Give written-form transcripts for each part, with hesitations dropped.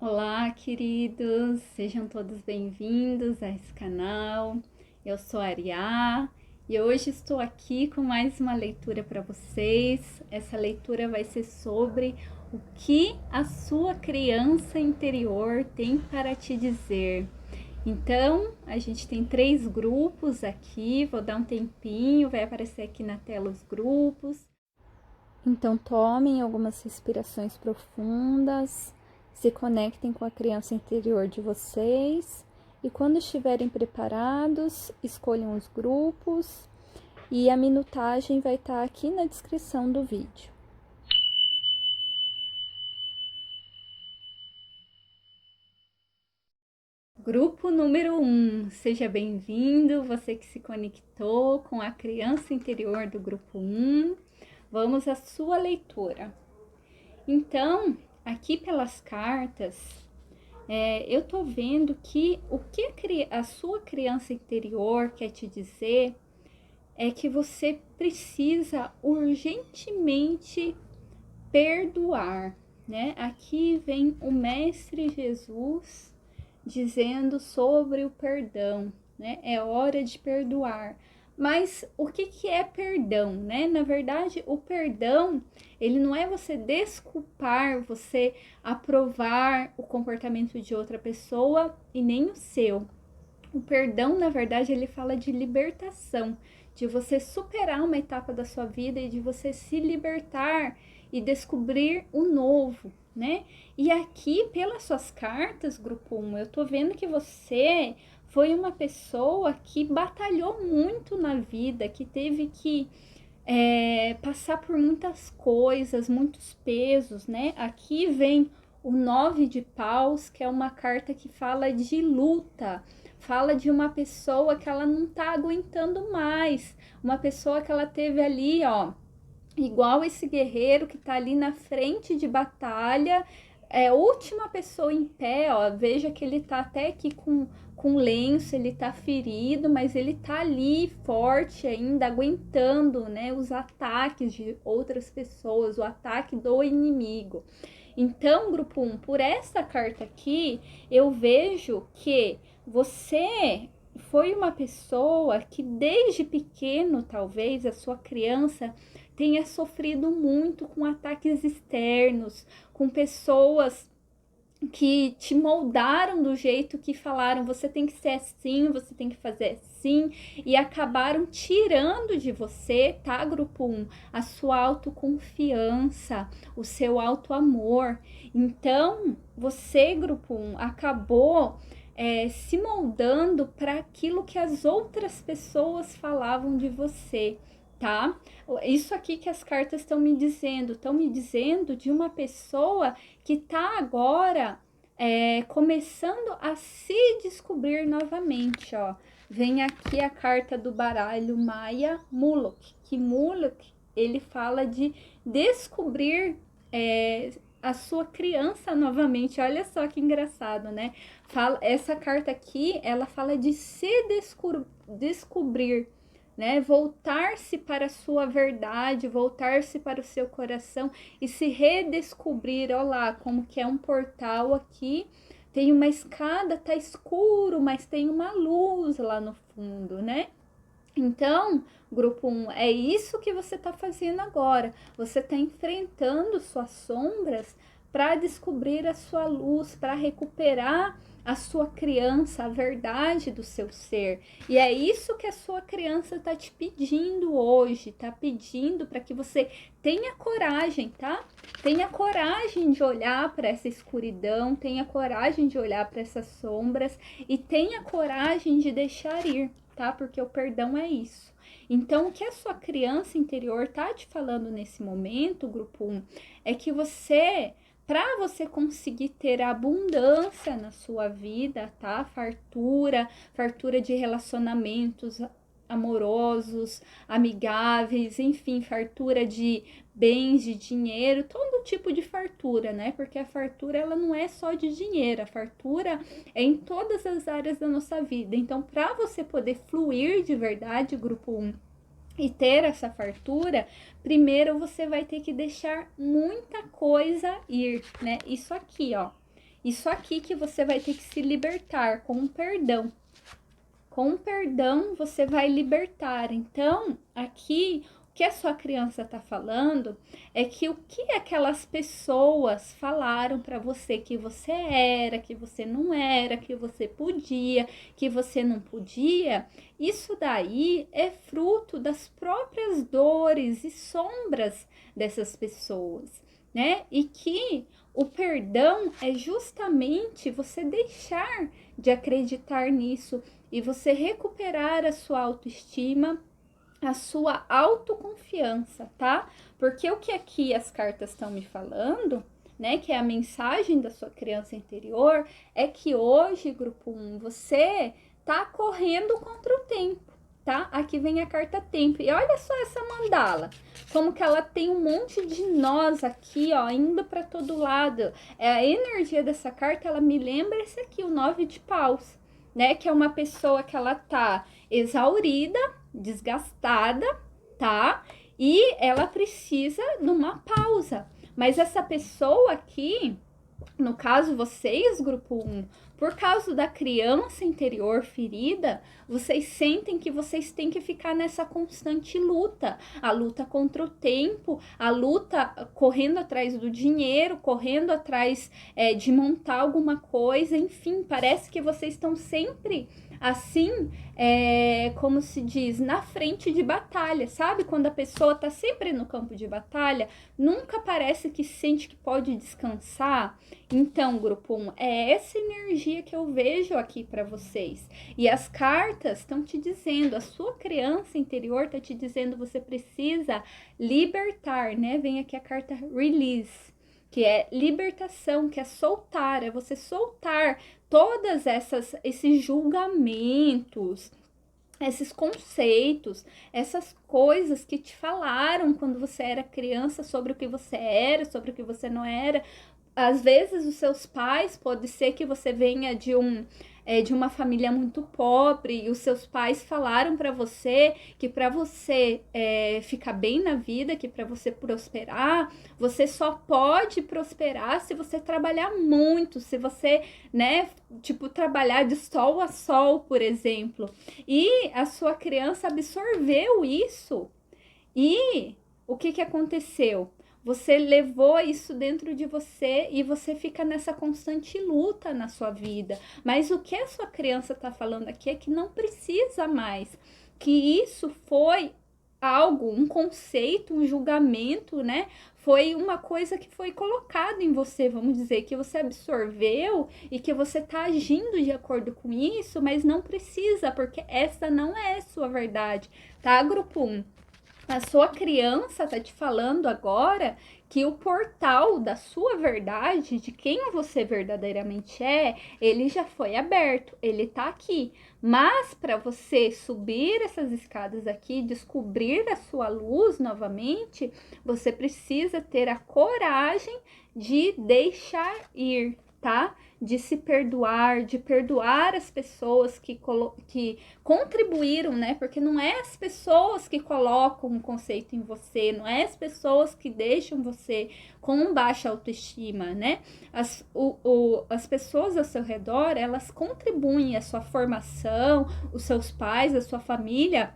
Olá, queridos, sejam todos bem-vindos a esse canal. Eu sou a Ariá e hoje estou aqui com mais uma leitura para vocês. Essa leitura vai ser sobre o que a sua criança interior tem para te dizer. Então, a gente tem 3 grupos aqui, vou dar um tempinho, vai aparecer aqui na tela os grupos. Então, tomem algumas respirações profundas, se conectem com a criança interior de vocês e, quando estiverem preparados, escolham os grupos e a minutagem vai estar aqui na descrição do vídeo. Grupo número 1, seja bem-vindo, você que se conectou com a criança interior do grupo 1. Vamos à sua leitura. Então, aqui pelas cartas, eu tô vendo que o que a sua criança interior quer te dizer é que você precisa urgentemente perdoar, né? Aqui vem o Mestre Jesus dizendo sobre o perdão, né? É hora de perdoar. Mas o que é perdão, né? Na verdade, o perdão, ele não é você desculpar, você aprovar o comportamento de outra pessoa e nem o seu. O perdão, na verdade, ele fala de libertação, de você superar uma etapa da sua vida e de você se libertar e descobrir o novo, né? E aqui, pelas suas cartas, grupo 1, eu tô vendo que você foi uma pessoa que batalhou muito na vida, que teve que passar por muitas coisas, muitos pesos, né? Aqui vem o 9 de paus, que é uma carta que fala de luta, fala de uma pessoa que ela não tá aguentando mais, uma pessoa que ela teve ali, ó, igual esse guerreiro que tá ali na frente de batalha, é a última pessoa em pé, ó, veja que ele tá até aqui com lenço, ele tá ferido, mas ele tá ali forte ainda, aguentando, né, os ataques de outras pessoas, o ataque do inimigo. Então, grupo 1, por essa carta aqui, eu vejo que você foi uma pessoa que desde pequeno, talvez, a sua criança tenha sofrido muito com ataques externos, com pessoas que te moldaram do jeito que falaram, você tem que ser assim, você tem que fazer assim, e acabaram tirando de você, tá, grupo 1, a sua autoconfiança, o seu autoamor. Então, você, grupo 1, acabou se moldando para aquilo que as outras pessoas falavam de você, tá? Isso aqui que as cartas estão me dizendo de uma pessoa que está agora começando a se descobrir novamente, ó. Vem aqui a carta do baralho Maia Muluk, que Muluk, ele fala de descobrir a sua criança novamente. Olha só que engraçado, né? Essa carta aqui, ela fala de se descobrir, né? Voltar-se para a sua verdade, voltar-se para o seu coração e se redescobrir. Olha lá, como que é um portal aqui. Tem uma escada, tá escuro, mas tem uma luz lá no fundo, né? Então, grupo 1, é isso que você está fazendo agora. Você está enfrentando suas sombras para descobrir a sua luz, para recuperar a sua criança, a verdade do seu ser. E é isso que a sua criança está te pedindo hoje, está pedindo para que você tenha coragem, tá? Tenha coragem de olhar para essa escuridão, tenha coragem de olhar para essas sombras e tenha coragem de deixar ir, tá? Porque o perdão é isso. Então, o que a sua criança interior tá te falando nesse momento, grupo 1, é que para você conseguir ter abundância na sua vida, tá? Fartura de relacionamentos amorosos, amigáveis, enfim, fartura de bens, de dinheiro, todo tipo de fartura, né? Porque a fartura ela não é só de dinheiro, a fartura é em todas as áreas da nossa vida. Então, para você poder fluir de verdade, grupo 1, e ter essa fartura, primeiro você vai ter que deixar muita coisa ir, né? Isso aqui, ó. Isso aqui que você vai ter que se libertar com o perdão. Com o perdão, você vai libertar. Então, aqui, o que a sua criança está falando é que o que aquelas pessoas falaram para você que você era, que você não era, que você podia, que você não podia, isso daí é fruto das próprias dores e sombras dessas pessoas, né? E que o perdão é justamente você deixar de acreditar nisso e você recuperar a sua autoestima, a sua autoconfiança, tá? Porque o que aqui as cartas estão me falando, né, que é a mensagem da sua criança interior, é que hoje, grupo 1, você tá correndo contra o tempo, tá? Aqui vem a carta tempo. E olha só essa mandala, como que ela tem um monte de nós aqui, ó, indo para todo lado. É a energia dessa carta, ela me lembra esse aqui, o 9 de paus, né? Que é uma pessoa que ela tá exaurida, desgastada, tá? E ela precisa de uma pausa. Mas essa pessoa aqui, no caso vocês, grupo 1, por causa da criança interior ferida, vocês sentem que vocês têm que ficar nessa constante luta. A luta contra o tempo, a luta correndo atrás do dinheiro, correndo atrás de montar alguma coisa, enfim, parece que vocês estão sempre assim, como se diz, na frente de batalha, sabe? Quando a pessoa tá sempre no campo de batalha, nunca parece que sente que pode descansar. Então, grupo 1, é essa energia que eu vejo aqui para vocês. E as cartas estão te dizendo, a sua criança interior está te dizendo, você precisa libertar, né? Vem aqui a carta release, que é libertação, que é soltar, é você soltar todas esses julgamentos, esses conceitos, essas coisas que te falaram quando você era criança sobre o que você era, sobre o que você não era. Às vezes os seus pais, pode ser que você venha de uma família muito pobre e os seus pais falaram para você que para você ficar bem na vida, que para você prosperar, você só pode prosperar se você trabalhar muito, se você, né, tipo, trabalhar de sol a sol, por exemplo. E a sua criança absorveu isso. E o que aconteceu? Você levou isso dentro de você e você fica nessa constante luta na sua vida. Mas o que a sua criança está falando aqui é que não precisa mais. Que isso foi algo, um conceito, um julgamento, né? Foi uma coisa que foi colocada em você, vamos dizer, que você absorveu e que você está agindo de acordo com isso, mas não precisa, porque essa não é sua verdade, tá, grupo 1? A sua criança tá te falando agora que o portal da sua verdade, de quem você verdadeiramente é, ele já foi aberto, ele tá aqui. Mas para você subir essas escadas aqui, descobrir a sua luz novamente, você precisa ter a coragem de deixar ir, tá? De se perdoar, de perdoar as pessoas que contribuíram, né? Porque não é as pessoas que colocam um conceito em você, não é as pessoas que deixam você com baixa autoestima, né? As pessoas ao seu redor, elas contribuem, a sua formação, os seus pais, a sua família,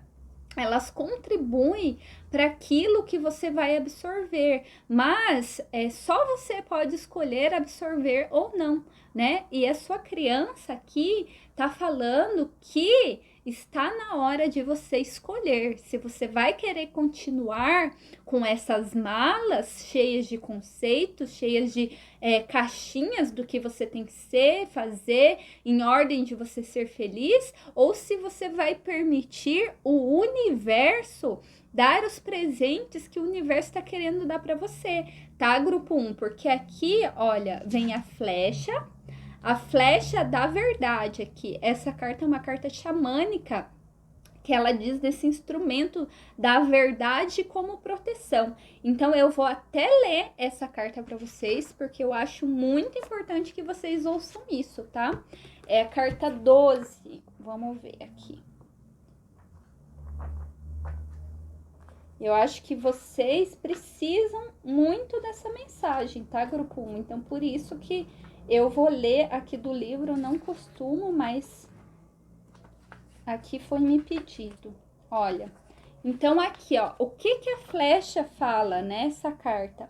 elas contribuem para aquilo que você vai absorver, mas só você pode escolher absorver ou não, né? E a sua criança aqui tá falando que está na hora de você escolher se você vai querer continuar com essas malas cheias de conceitos, cheias de caixinhas do que você tem que ser, fazer, em ordem de você ser feliz, ou se você vai permitir o universo dar os presentes que o universo está querendo dar para você, tá, grupo 1? Porque aqui, olha, vem a flecha da verdade aqui. Essa carta é uma carta xamânica, que ela diz desse instrumento da verdade como proteção. Então eu vou até ler essa carta para vocês, porque eu acho muito importante que vocês ouçam isso, tá? É a carta 12. Vamos ver aqui. Eu acho que vocês precisam muito dessa mensagem, tá, grupo 1? Então, por isso que Eu vou ler aqui do livro, eu não costumo, mas aqui foi me pedido. Olha, então aqui, ó, o que que a flecha fala nessa carta?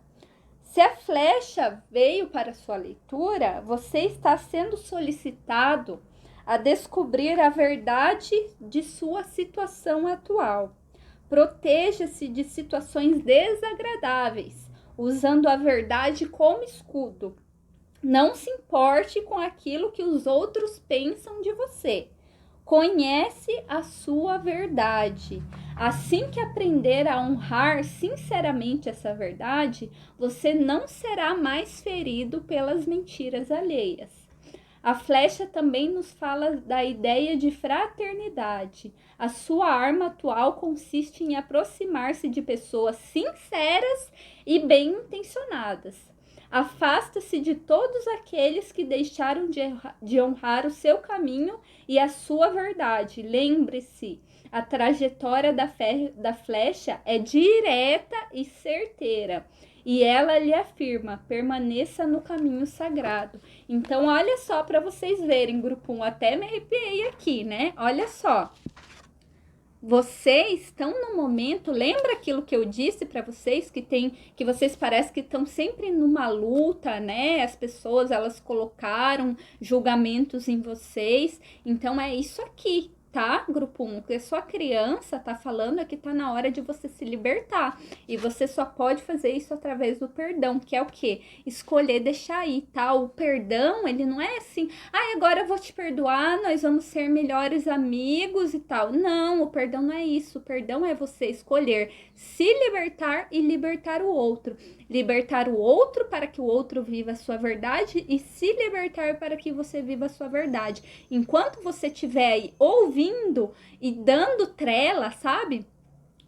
Se a flecha veio para sua leitura, você está sendo solicitado a descobrir a verdade de sua situação atual. Proteja-se de situações desagradáveis, usando a verdade como escudo. Não se importe com aquilo que os outros pensam de você. Conhece a sua verdade. Assim que aprender a honrar sinceramente essa verdade, você não será mais ferido pelas mentiras alheias. A flecha também nos fala da ideia de fraternidade. A sua arma atual consiste em aproximar-se de pessoas sinceras e bem-intencionadas. Afasta-se de todos aqueles que deixaram de honrar o seu caminho e a sua verdade. Lembre-se, a trajetória da flecha é direta e certeira. E ela lhe afirma, permaneça no caminho sagrado. Então, olha só para vocês verem, grupo 1, até me arrepiei aqui, né? Olha só. Vocês estão no momento, lembra aquilo que eu disse para vocês, que vocês parecem que estão sempre numa luta, né? As pessoas, elas colocaram julgamentos em vocês. Então é isso aqui, tá? Grupo 1, que a sua criança tá falando é que tá na hora de você se libertar. E você só pode fazer isso através do perdão, que é o quê? Escolher deixar ir, tá? O perdão, ele não é assim, agora eu vou te perdoar, nós vamos ser melhores amigos e tal. Não, o perdão não é isso. O perdão é você escolher se libertar e libertar o outro. Libertar o outro para que o outro viva a sua verdade e se libertar para que você viva a sua verdade. Enquanto você estiver aí ouvindo e dando trela, sabe?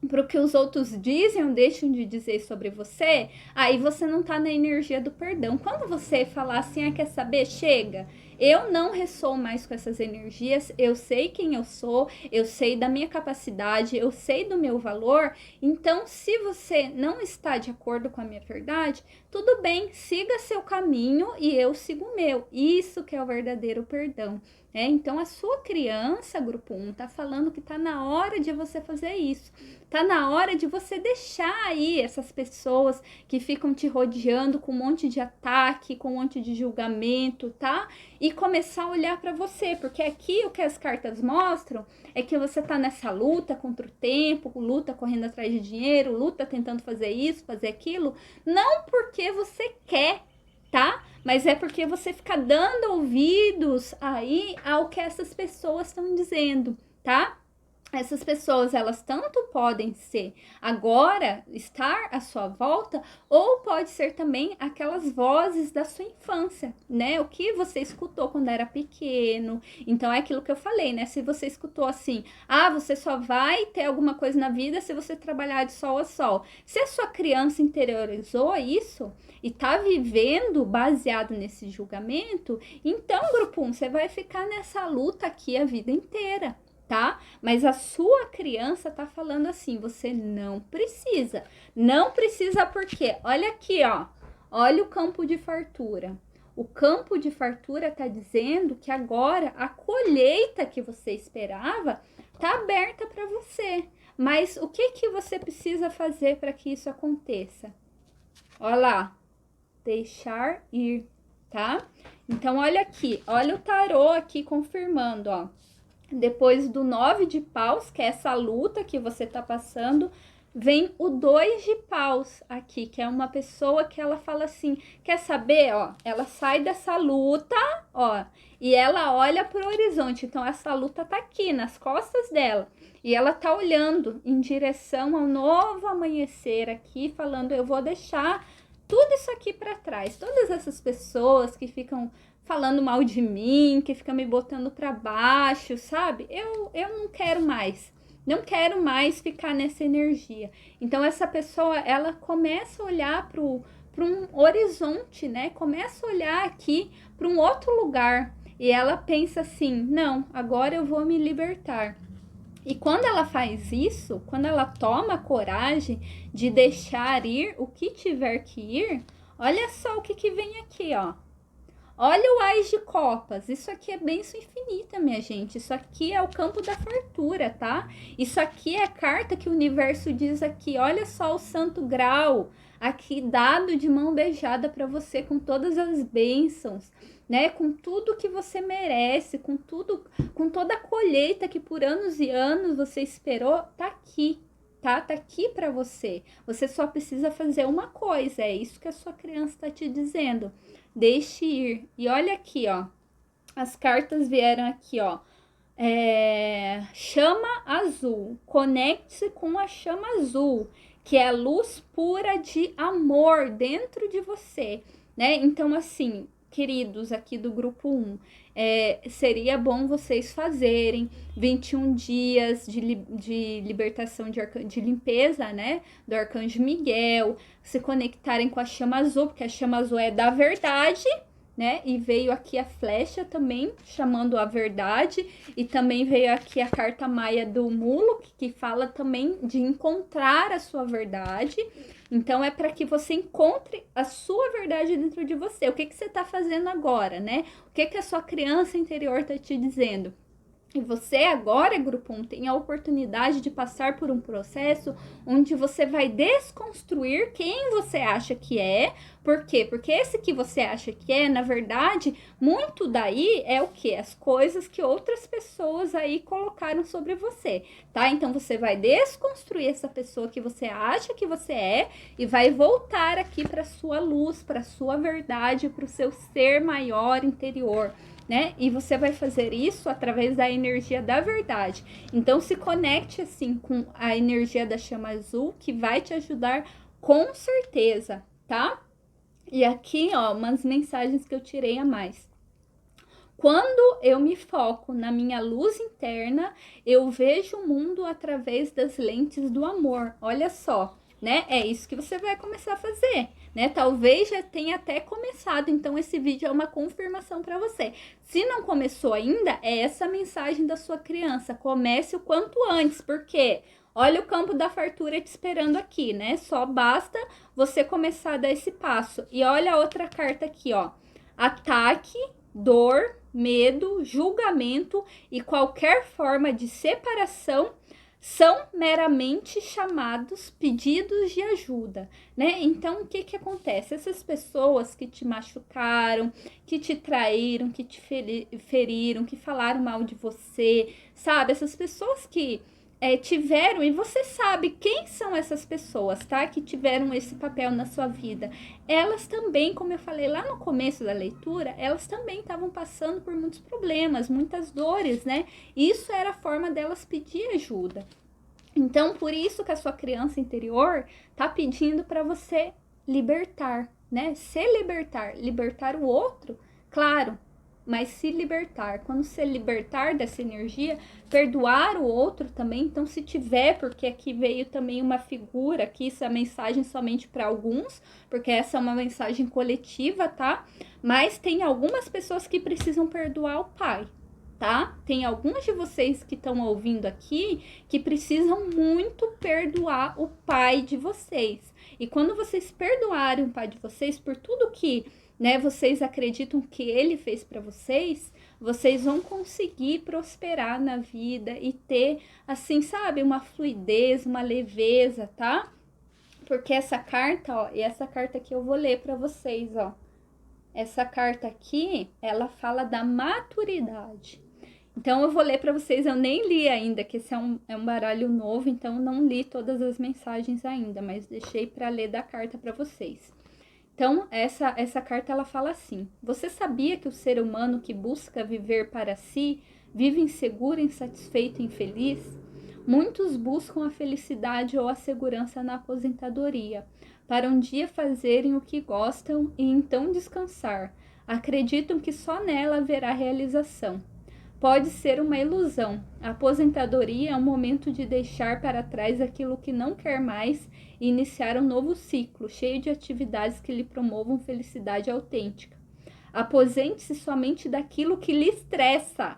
Para o que os outros dizem ou deixam de dizer sobre você, aí você não tá na energia do perdão. Quando você falar assim, quer saber? Chega. Eu não ressoo mais com essas energias, eu sei quem eu sou, eu sei da minha capacidade, eu sei do meu valor. Então, se você não está de acordo com a minha verdade, tudo bem, siga seu caminho e eu sigo o meu. Isso que é o verdadeiro perdão. Então, a sua criança, grupo 1, tá falando que tá na hora de você fazer isso. Tá na hora de você deixar aí essas pessoas que ficam te rodeando com um monte de ataque, com um monte de julgamento, tá? E começar a olhar para você, porque aqui o que as cartas mostram é que você tá nessa luta contra o tempo, luta correndo atrás de dinheiro, luta tentando fazer isso, fazer aquilo, não porque você quer, tá? Mas é porque você fica dando ouvidos aí ao que essas pessoas estão dizendo, tá? Essas pessoas, elas tanto podem ser agora, estar à sua volta, ou pode ser também aquelas vozes da sua infância, né? O que você escutou quando era pequeno. Então, é aquilo que eu falei, né? Se você escutou assim, você só vai ter alguma coisa na vida se você trabalhar de sol a sol. Se a sua criança interiorizou isso e tá vivendo baseado nesse julgamento, então, grupo 1, você vai ficar nessa luta aqui a vida inteira. Tá? Mas a sua criança tá falando assim, você não precisa. Não precisa porque, olha aqui, ó. Olha o campo de fartura. O campo de fartura tá dizendo que agora a colheita que você esperava tá aberta para você. Mas o que que você precisa fazer para que isso aconteça? Olha lá. Deixar ir, tá? Então, olha aqui. Olha o tarô aqui confirmando, ó. Depois do 9 de paus, que é essa luta que você tá passando, vem o 2 de paus aqui, que é uma pessoa que ela fala assim, quer saber, ó, ela sai dessa luta, ó, e ela olha pro horizonte, então essa luta tá aqui, nas costas dela, e ela tá olhando em direção ao novo amanhecer aqui, falando, eu vou deixar tudo isso aqui para trás, todas essas pessoas que ficam falando mal de mim, que fica me botando para baixo, sabe? Eu não quero mais. Não quero mais ficar nessa energia. Então, essa pessoa, ela começa a olhar para um horizonte, né? Começa a olhar aqui para um outro lugar. E ela pensa assim, não, agora eu vou me libertar. E quando ela faz isso, quando ela toma coragem de deixar ir o que tiver que ir, olha só o que vem aqui, ó. Olha o Ás de Copas, isso aqui é bênção infinita, minha gente. Isso aqui é o campo da fartura, tá? Isso aqui é a carta que o universo diz aqui. Olha só o santo grau aqui dado de mão beijada para você, com todas as bênçãos, né? Com tudo que você merece, com tudo, com toda a colheita que por anos e anos você esperou, tá aqui. Tá aqui para você. Você só precisa fazer uma coisa, é isso que a sua criança está te dizendo. Deixe ir. E olha aqui, ó. As cartas vieram aqui, ó. Chama azul. Conecte-se com a chama azul, que é a luz pura de amor dentro de você, né? Então, assim, queridos aqui do grupo 1, seria bom vocês fazerem 21 dias de libertação, de limpeza, né? Do Arcanjo Miguel, se conectarem com a chama azul, porque a chama azul é da verdade, né? E veio aqui a flecha também, chamando a verdade, e também veio aqui a carta maia do mulo, que fala também de encontrar a sua verdade. Então, é para que você encontre a sua verdade dentro de você. O que você está fazendo agora, né? O que a sua criança interior está te dizendo? E você agora, grupo 1, tem a oportunidade de passar por um processo onde você vai desconstruir quem você acha que é. Por quê? Porque esse que você acha que é, na verdade, muito daí é o quê? As coisas que outras pessoas aí colocaram sobre você, tá? Então, você vai desconstruir essa pessoa que você acha que você é e vai voltar aqui para sua luz, para sua verdade, para o seu ser maior interior, né? E você vai fazer isso através da energia da verdade. Então, se conecte assim com a energia da chama azul, que vai te ajudar com certeza, tá? E aqui, ó, umas mensagens que eu tirei a mais. Quando eu me foco na minha luz interna, eu vejo o mundo através das lentes do amor. Olha só, né? É isso que você vai começar a fazer, né? Talvez já tenha até começado, então esse vídeo é uma confirmação para você. Se não começou ainda, é essa mensagem da sua criança. Comece o quanto antes, porque olha o campo da fartura te esperando aqui, né? Só basta você começar a dar esse passo. E olha a outra carta aqui, ó. Ataque, dor, medo, julgamento e qualquer forma de separação são meramente chamados pedidos de ajuda, né? Então, o que acontece? Essas pessoas que te machucaram, que te traíram, que te feriram, que falaram mal de você, sabe? Essas pessoas que tiveram, e você sabe quem são essas pessoas, tá? Que tiveram esse papel na sua vida. Elas também, como eu falei lá no começo da leitura, elas também estavam passando por muitos problemas, muitas dores, né? Isso era a forma delas pedir ajuda. Então, por isso que a sua criança interior tá pedindo para você libertar, né? Se libertar, libertar o outro, claro, mas se libertar. Quando se libertar dessa energia, perdoar o outro também. Então, se tiver, porque aqui veio também uma figura, aqui isso é mensagem somente para alguns, porque essa é uma mensagem coletiva, tá? Mas tem algumas pessoas que precisam perdoar o pai, tá? Tem alguns de vocês que estão ouvindo aqui que precisam muito perdoar o pai de vocês. E quando vocês perdoarem o pai de vocês por tudo que, né, vocês acreditam que ele fez para vocês, vocês vão conseguir prosperar na vida e ter, assim, sabe, uma fluidez, uma leveza, tá? Porque essa carta, ó, e essa carta aqui eu vou ler para vocês, ó. Essa carta aqui, ela fala da maturidade. Então, eu vou ler para vocês, eu nem li ainda, que esse é um baralho novo, então não li todas as mensagens ainda, mas deixei para ler da carta para vocês. Então, essa carta, ela fala assim: você sabia que o ser humano que busca viver para si, vive inseguro, insatisfeito e infeliz? Muitos buscam a felicidade ou a segurança na aposentadoria, para um dia fazerem o que gostam e então descansar. Acreditam que só nela haverá realização. Pode ser uma ilusão. A aposentadoria é um momento de deixar para trás aquilo que não quer mais e iniciar um novo ciclo, cheio de atividades que lhe promovam felicidade autêntica. Aposente-se somente daquilo que lhe estressa.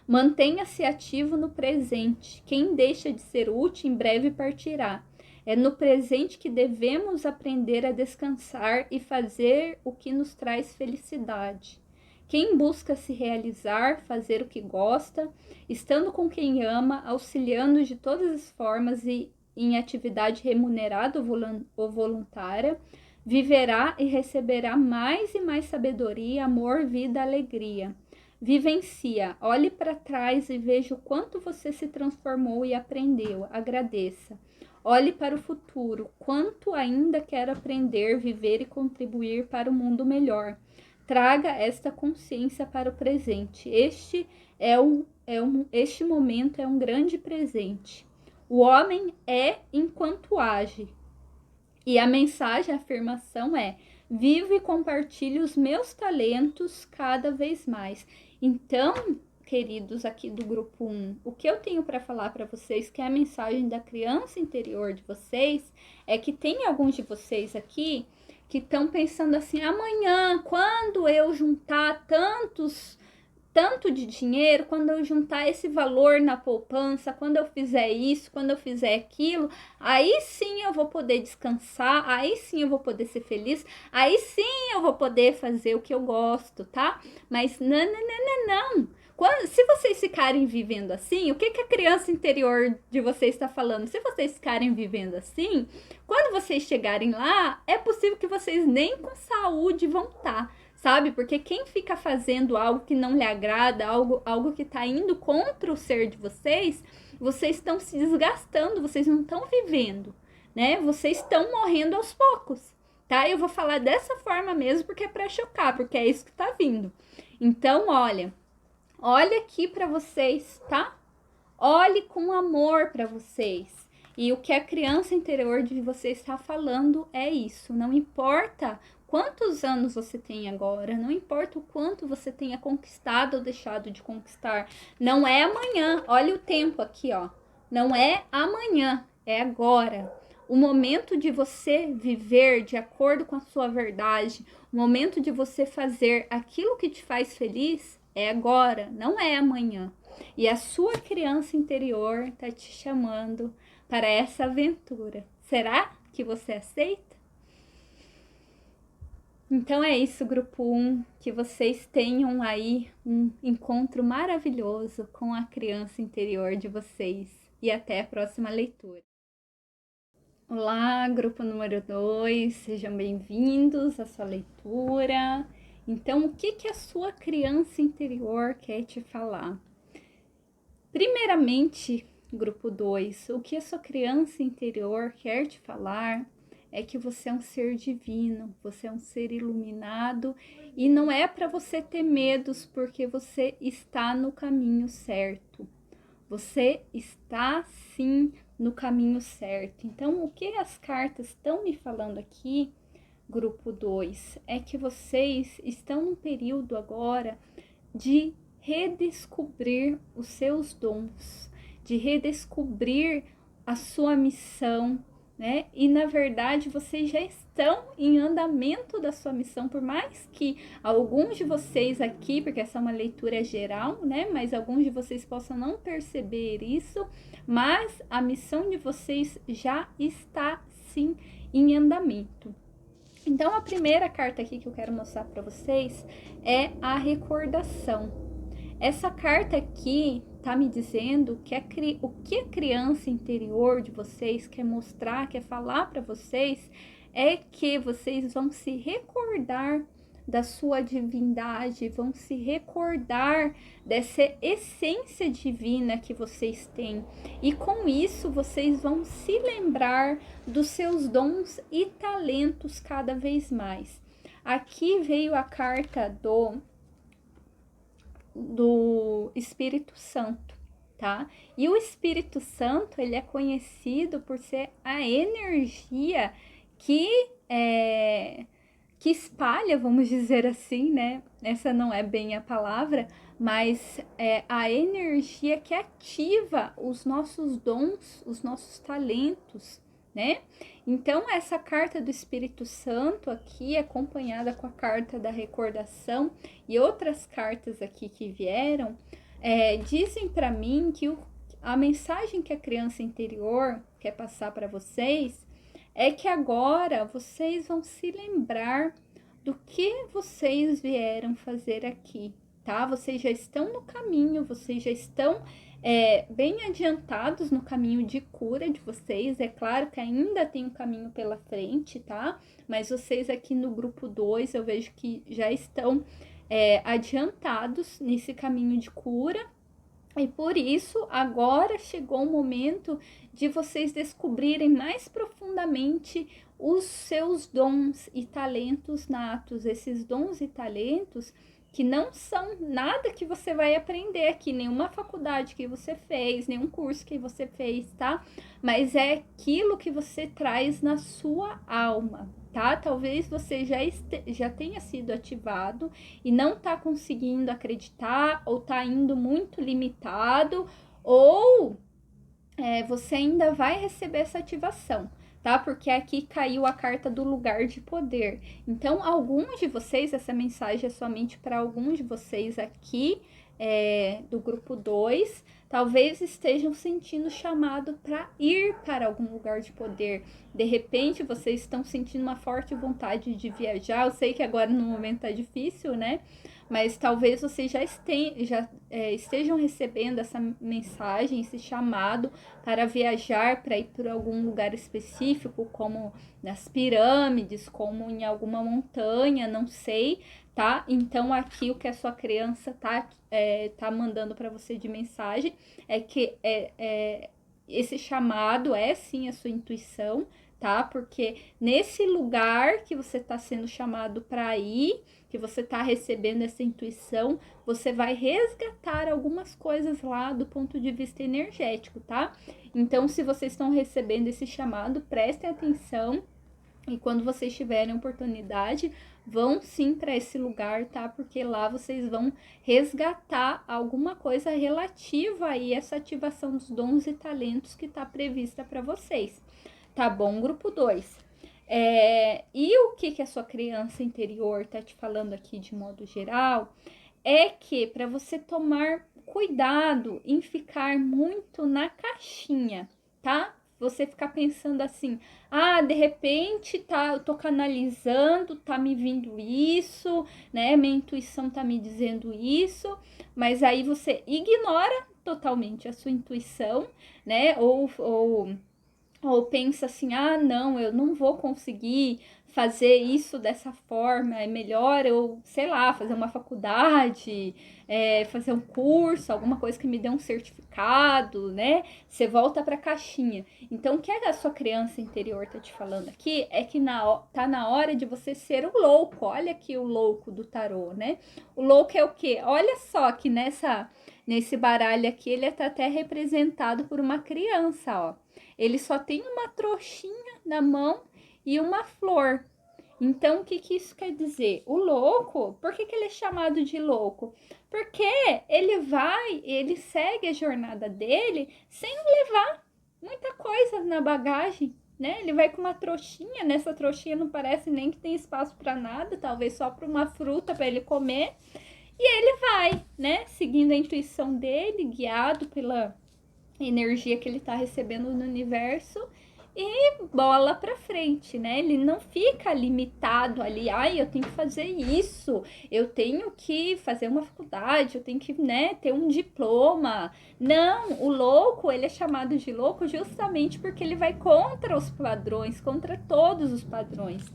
Mantenha-se ativo no presente. Quem deixa de ser útil em breve partirá. É no presente que devemos aprender a descansar e fazer o que nos traz felicidade. Quem busca se realizar, fazer o que gosta, estando com quem ama, auxiliando de todas as formas e em atividade remunerada ou voluntária, viverá e receberá mais e mais sabedoria, amor, vida, alegria. Vivencia, olhe para trás e veja o quanto você se transformou e aprendeu. Agradeça. Olhe para o futuro, quanto ainda quer aprender, viver e contribuir para um mundo melhor. Traga esta consciência para o presente. Este momento é um grande presente. O homem é enquanto age. E a mensagem, a afirmação é: vivo e compartilho os meus talentos cada vez mais. Então, queridos aqui do grupo 1, o que eu tenho para falar para vocês, que é a mensagem da criança interior de vocês, é que tem alguns de vocês aqui que estão pensando assim: amanhã, quando eu juntar tanto de dinheiro, quando eu juntar esse valor na poupança, quando eu fizer isso, quando eu fizer aquilo, aí sim eu vou poder descansar, aí sim eu vou poder ser feliz, aí sim eu vou poder fazer o que eu gosto, tá? Mas não. Se vocês ficarem vivendo assim, o que a criança interior de vocês está falando? Se vocês ficarem vivendo assim, quando vocês chegarem lá, é possível que vocês nem com saúde vão estar, sabe? Porque quem fica fazendo algo que não lhe agrada, algo que está indo contra o ser de vocês, vocês estão se desgastando, vocês não estão vivendo, né? Vocês estão morrendo aos poucos, tá? Eu vou falar dessa forma mesmo porque é para chocar, porque é isso que está vindo. Então, olha aqui para vocês, tá? Olhe com amor para vocês. E o que a criança interior de vocês está falando é isso. Não importa quantos anos você tem agora, não importa o quanto você tenha conquistado ou deixado de conquistar. Não é amanhã. Olha o tempo aqui, ó. Não é amanhã, é agora. O momento de você viver de acordo com a sua verdade, o momento de você fazer aquilo que te faz feliz é agora, não é amanhã. E a sua criança interior está te chamando para essa aventura. Será que você aceita? Então é isso, grupo 1, que vocês tenham aí um encontro maravilhoso com a criança interior de vocês. E até a próxima leitura. Olá, grupo número 2, sejam bem-vindos à sua leitura. Então, o que a sua criança interior quer te falar? Primeiramente, grupo 2, o que a sua criança interior quer te falar é que você é um ser divino, você é um ser iluminado e não é para você ter medos porque você está no caminho certo. Você está sim no caminho certo. Então, o que as cartas estão me falando aqui, grupo 2, é que vocês estão num período agora de redescobrir os seus dons, de redescobrir a sua missão, né? E na verdade vocês já estão em andamento da sua missão, por mais que alguns de vocês aqui, porque essa é uma leitura geral, né? Mas alguns de vocês possam não perceber isso, mas a missão de vocês já está sim em andamento. Então a primeira carta aqui que eu quero mostrar para vocês é a recordação. Essa carta aqui tá me dizendo que o que a criança interior de vocês quer mostrar, quer falar para vocês, é que vocês vão se recordar da sua divindade, vão se recordar dessa essência divina que vocês têm. E com isso, vocês vão se lembrar dos seus dons e talentos cada vez mais. Aqui veio a carta do Espírito Santo, tá? E o Espírito Santo, ele é conhecido por ser a energia que espalha, vamos dizer assim, né? Essa não é bem a palavra, mas é a energia que ativa os nossos dons, os nossos talentos, né? Então, essa carta do Espírito Santo aqui, acompanhada com a carta da recordação e outras cartas aqui que vieram, dizem para mim que a mensagem que a criança interior quer passar para vocês é que agora vocês vão se lembrar do que vocês vieram fazer aqui, tá? Vocês já estão no caminho, vocês já estão bem adiantados no caminho de cura de vocês. É claro que ainda tem um caminho pela frente, tá? Mas vocês aqui no grupo 2, eu vejo que já estão adiantados nesse caminho de cura. E por isso, agora chegou o momento de vocês descobrirem mais profundamente os seus dons e talentos natos. Esses dons e talentos que não são nada que você vai aprender aqui, nenhuma faculdade que você fez, nenhum curso que você fez, tá? Mas é aquilo que você traz na sua alma, tá? Talvez você já tenha sido ativado e não tá conseguindo acreditar, ou tá indo muito limitado, ou você ainda vai receber essa ativação, tá? Porque aqui caiu a carta do lugar de poder. Então, alguns de vocês, essa mensagem é somente para alguns de vocês aqui do grupo 2, talvez estejam sentindo chamado para ir para algum lugar de poder. De repente, vocês estão sentindo uma forte vontade de viajar. Eu sei que agora no momento tá difícil, né? Mas talvez vocês já estejam recebendo essa mensagem, esse chamado para viajar, para ir para algum lugar específico, como nas pirâmides, como em alguma montanha, não sei, tá? Então aqui o que a sua criança tá mandando para você de mensagem é que esse chamado é sim a sua intuição, tá? Porque nesse lugar que você está sendo chamado para ir, que você está recebendo essa intuição, você vai resgatar algumas coisas lá do ponto de vista energético, tá? Então, se vocês estão recebendo esse chamado, prestem atenção. E quando vocês tiverem oportunidade, vão sim para esse lugar, tá? Porque lá vocês vão resgatar alguma coisa relativa aí a essa ativação dos dons e talentos que tá prevista para vocês. Tá bom, grupo 2? E o que a sua criança interior tá te falando aqui de modo geral é que para você tomar cuidado em ficar muito na caixinha, tá? Você ficar pensando assim, de repente eu tô canalizando, tá me vindo isso, né? Minha intuição tá me dizendo isso, mas aí você ignora totalmente a sua intuição, né? Ou pensa assim, não, eu não vou conseguir fazer isso dessa forma, é melhor eu, sei lá, fazer uma faculdade, fazer um curso, alguma coisa que me dê um certificado, né? Você volta para a caixinha. Então, o que a sua criança interior tá te falando aqui é que tá na hora de você ser o louco. Olha aqui o louco do tarô, né? O louco é o quê? Olha só que nesse baralho aqui, ele tá até representado por uma criança, ó. Ele só tem uma trouxinha na mão e uma flor. Então, o que isso quer dizer? O louco, por que ele é chamado de louco? Porque ele segue a jornada dele sem levar muita coisa na bagagem, né? Ele vai com uma trouxinha, nessa trouxinha não parece nem que tem espaço para nada, talvez só para uma fruta para ele comer. E ele vai, né? Seguindo a intuição dele, guiado pela energia que ele tá recebendo no universo, e bola pra frente, né? Ele não fica limitado ali, eu tenho que fazer isso, eu tenho que fazer uma faculdade, eu tenho que, né, ter um diploma. Não, o louco, ele é chamado de louco justamente porque ele vai contra os padrões, contra todos os padrões.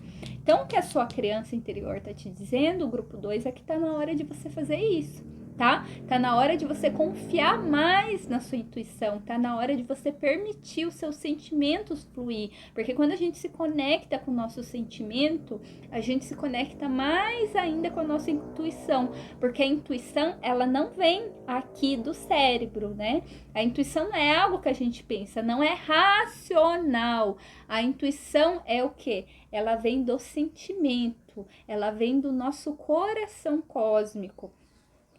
Então, o que a sua criança interior tá te dizendo, o grupo 2, é que tá na hora de você fazer isso, tá? Tá na hora de você confiar mais na sua intuição, tá na hora de você permitir os seus sentimentos fluir, porque quando a gente se conecta com o nosso sentimento, a gente se conecta mais ainda com a nossa intuição, porque a intuição, ela não vem aqui do cérebro, né? A intuição não é algo que a gente pensa, não é racional. A intuição é o quê? Ela vem do sentimento, ela vem do nosso coração cósmico.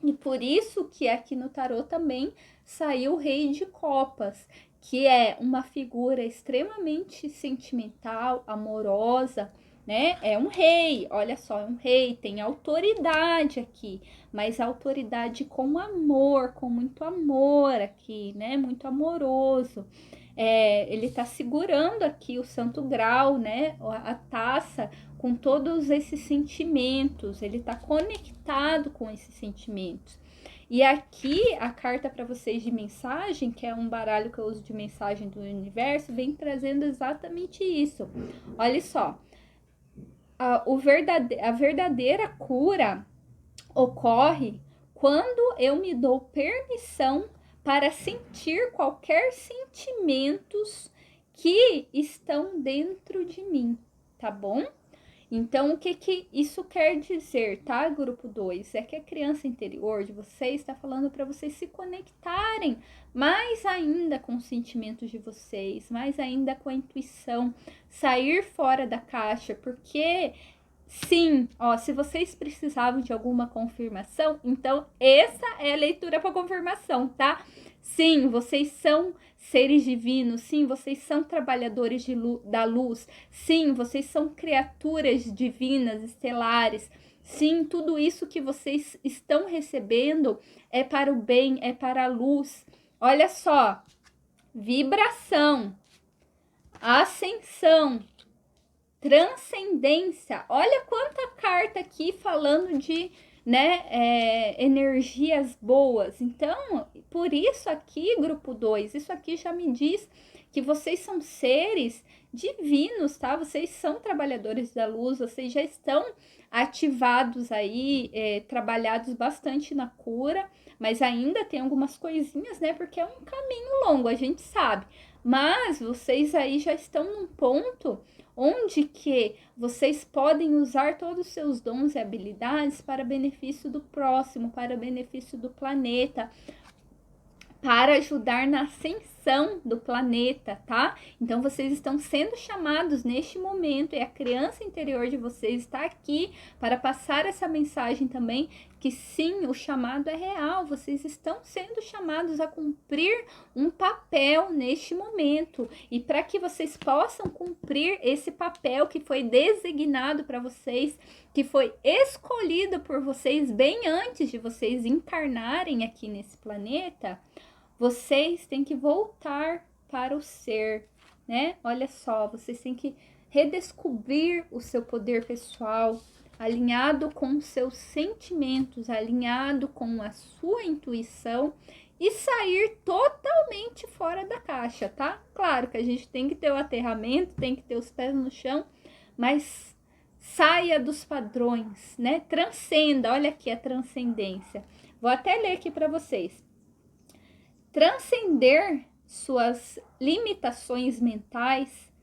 E por isso que aqui no tarô também saiu o Rei de Copas, que é uma figura extremamente sentimental, amorosa, né? É um rei, olha só, é um rei, tem autoridade aqui, mas autoridade com amor, com muito amor aqui, né? Muito amoroso. ele tá segurando aqui o Santo Grau, né? A taça com todos esses sentimentos, ele tá conectado com esses sentimentos. E aqui a carta para vocês de mensagem, que é um baralho que eu uso de mensagem do universo, vem trazendo exatamente isso. Olha só, a verdadeira cura ocorre quando eu me dou permissão para sentir qualquer sentimentos que estão dentro de mim, tá bom? Então, o que isso quer dizer, tá, grupo 2? É que a criança interior de vocês está falando para vocês se conectarem mais ainda com os sentimentos de vocês, mais ainda com a intuição, sair fora da caixa, porque sim, ó, se vocês precisavam de alguma confirmação, então essa é a leitura para confirmação, tá? Sim, vocês são seres divinos, sim, vocês são trabalhadores da luz, sim, vocês são criaturas divinas, estelares, sim, tudo isso que vocês estão recebendo é para o bem, é para a luz. Olha só, vibração, ascensão, transcendência. Olha quanta carta aqui falando de, né, energias boas. Então, por isso aqui, grupo 2, isso aqui já me diz que vocês são seres divinos, tá? Vocês são trabalhadores da luz, vocês já estão ativados aí, trabalhados bastante na cura, mas ainda tem algumas coisinhas, né? Porque é um caminho longo, a gente sabe. Mas vocês aí já estão num ponto onde que vocês podem usar todos os seus dons e habilidades para benefício do próximo, para benefício do planeta, para ajudar na ascensão do planeta, tá? Então, vocês estão sendo chamados neste momento e a criança interior de vocês está aqui para passar essa mensagem também, que sim, o chamado é real, vocês estão sendo chamados a cumprir um papel neste momento. E para que vocês possam cumprir esse papel que foi designado para vocês, que foi escolhido por vocês bem antes de vocês encarnarem aqui nesse planeta, vocês têm que voltar para o ser, né? Olha só, vocês têm que redescobrir o seu poder pessoal, alinhado com os seus sentimentos, alinhado com a sua intuição e sair totalmente fora da caixa, tá? Claro que a gente tem que ter o aterramento, tem que ter os pés no chão, mas saia dos padrões, né? Transcenda, olha aqui a transcendência. Vou até ler aqui para vocês. Transcender suas limitações mentais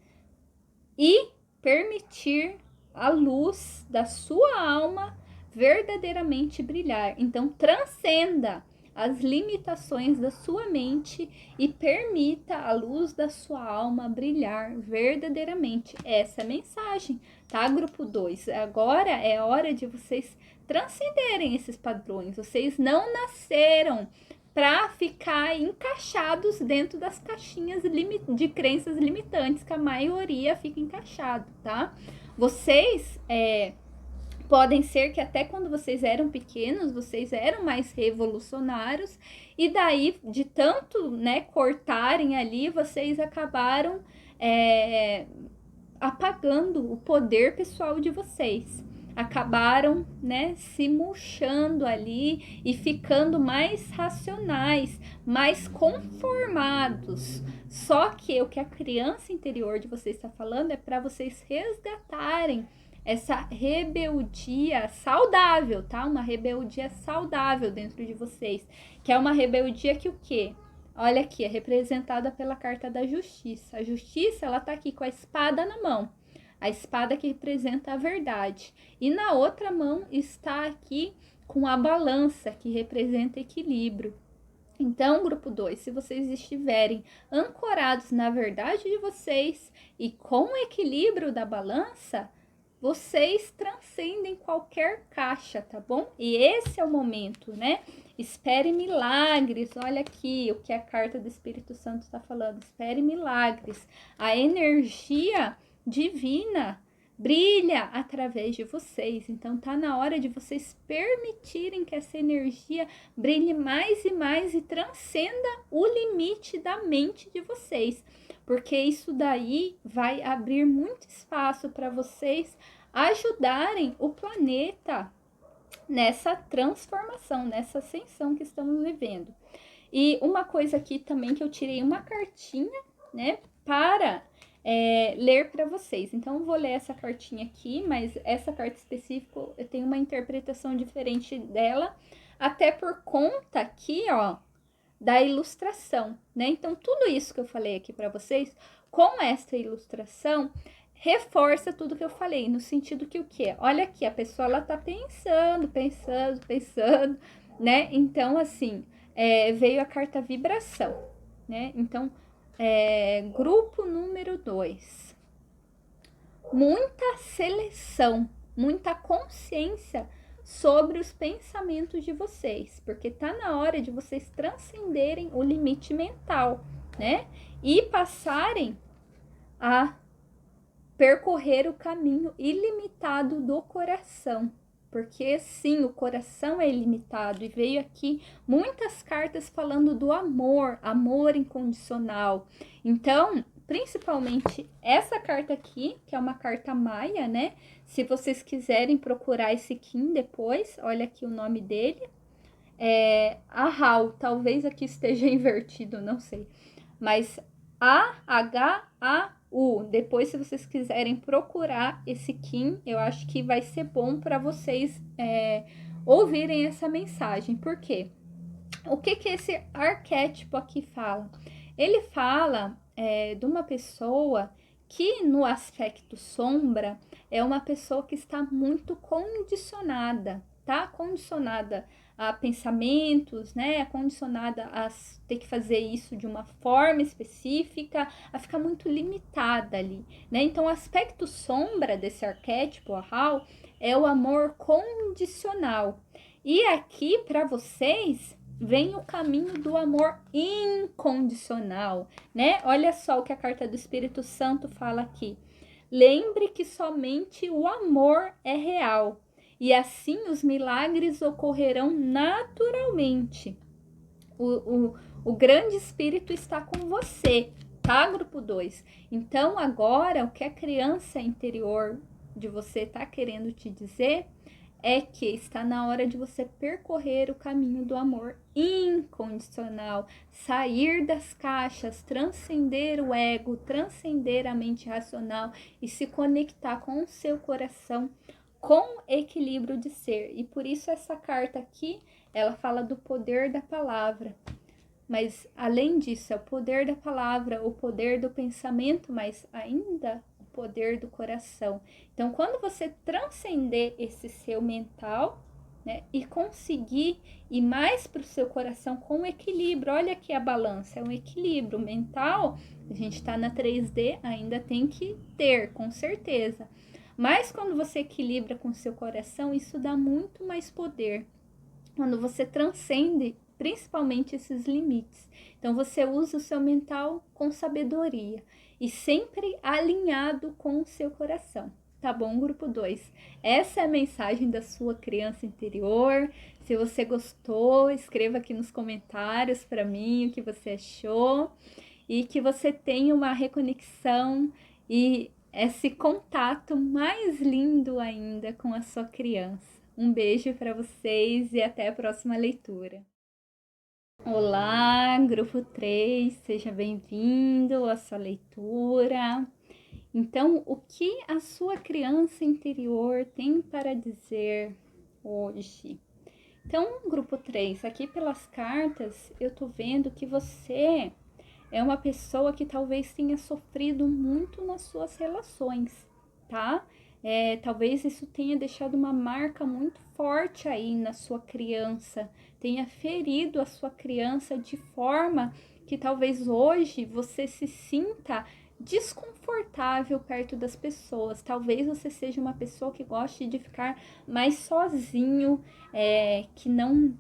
e permitir a luz da sua alma verdadeiramente brilhar. Então, transcenda as limitações da sua mente e permita a luz da sua alma brilhar verdadeiramente. Essa é a mensagem, tá, grupo 2? Agora é hora de vocês transcenderem esses padrões. Vocês não nasceram para ficar encaixados dentro das caixinhas de crenças limitantes, que a maioria fica encaixado, tá? Vocês podem ser que até quando vocês eram pequenos, vocês eram mais revolucionários, e daí, de tanto, né, cortarem ali, vocês acabaram apagando o poder pessoal de vocês. Acabaram, né, se murchando ali e ficando mais racionais, mais conformados. Só que o que a criança interior de vocês está falando é para vocês resgatarem essa rebeldia saudável, tá? Uma rebeldia saudável dentro de vocês, que é uma rebeldia que o quê? Olha aqui, é representada pela carta da justiça. A justiça, ela tá aqui com a espada na mão. A espada que representa a verdade. E na outra mão está aqui com a balança, que representa equilíbrio. Então, grupo 2, se vocês estiverem ancorados na verdade de vocês e com o equilíbrio da balança, vocês transcendem qualquer caixa, tá bom? E esse é o momento, né? Espere milagres. Olha aqui o que a carta do Espírito Santo está falando. Espere milagres. A energia divina brilha através de vocês. Então tá na hora de vocês permitirem que essa energia brilhe mais e mais e transcenda o limite da mente de vocês, porque isso daí vai abrir muito espaço para vocês ajudarem o planeta nessa transformação, nessa ascensão que estamos vivendo. E uma coisa aqui também que eu tirei uma cartinha, né, para ler para vocês. Então, eu vou ler essa cartinha aqui, mas essa carta específica eu tenho uma interpretação diferente dela, até por conta aqui, ó, da ilustração, né? Então, tudo isso que eu falei aqui para vocês, com essa ilustração, reforça tudo que eu falei, no sentido que o quê? Olha aqui, a pessoa, ela tá pensando, né? Então, assim, veio a carta vibração, né? Então, grupo número 2. Muita seleção, muita consciência sobre os pensamentos de vocês, porque tá na hora de vocês transcenderem o limite mental, né? E passarem a percorrer o caminho ilimitado do coração. Porque sim, o coração é ilimitado e veio aqui muitas cartas falando do amor, amor incondicional. Então, principalmente essa carta aqui, que é uma carta maia, né? Se vocês quiserem procurar esse Kim depois, olha aqui o nome dele. Ahau, talvez aqui esteja invertido, não sei. Mas A-H-A-U. Depois, se vocês quiserem procurar esse Kim, eu acho que vai ser bom para vocês ouvirem essa mensagem. Por quê? O que esse arquétipo aqui fala? Ele fala de uma pessoa que, no aspecto sombra, é uma pessoa que está muito condicionada, tá? Condicionada a pensamentos, né? Condicionada a ter que fazer isso de uma forma específica, a ficar muito limitada ali, né? Então, o aspecto sombra desse arquétipo, a Hal, é o amor condicional. E aqui, para vocês, vem o caminho do amor incondicional, né? Olha só o que a carta do Espírito Santo fala aqui. Lembre que somente o amor é real. E assim os milagres ocorrerão naturalmente. O grande espírito está com você, tá, grupo 2? Então, agora, o que a criança interior de você está querendo te dizer é que está na hora de você percorrer o caminho do amor incondicional, sair das caixas, transcender o ego, transcender a mente racional e se conectar com o seu coração, com equilíbrio de ser. E por isso essa carta aqui, ela fala do poder da palavra. Mas além disso, é o poder da palavra, o poder do pensamento, mas ainda o poder do coração. Então, quando você transcender esse seu mental, né, e conseguir ir mais para o seu coração com equilíbrio, olha aqui a balança, é um equilíbrio mental. A gente está na 3D, ainda tem que ter, com certeza. Mas quando você equilibra com o seu coração, isso dá muito mais poder. Quando você transcende principalmente esses limites. Então, você usa o seu mental com sabedoria e sempre alinhado com o seu coração. Tá bom, grupo 2? Essa é a mensagem da sua criança interior. Se você gostou, escreva aqui nos comentários para mim o que você achou e que você tenha uma reconexão e esse contato mais lindo ainda com a sua criança. Um beijo para vocês e até a próxima leitura. Olá, grupo 3, seja bem-vindo à sua leitura. Então, o que a sua criança interior tem para dizer hoje? Então, grupo 3, aqui pelas cartas, eu tô vendo que você é uma pessoa que talvez tenha sofrido muito nas suas relações, tá? Talvez isso tenha deixado uma marca muito forte aí na sua criança, tenha ferido a sua criança de forma que talvez hoje você se sinta desconfortável perto das pessoas. Talvez você seja uma pessoa que goste de ficar mais sozinho, que não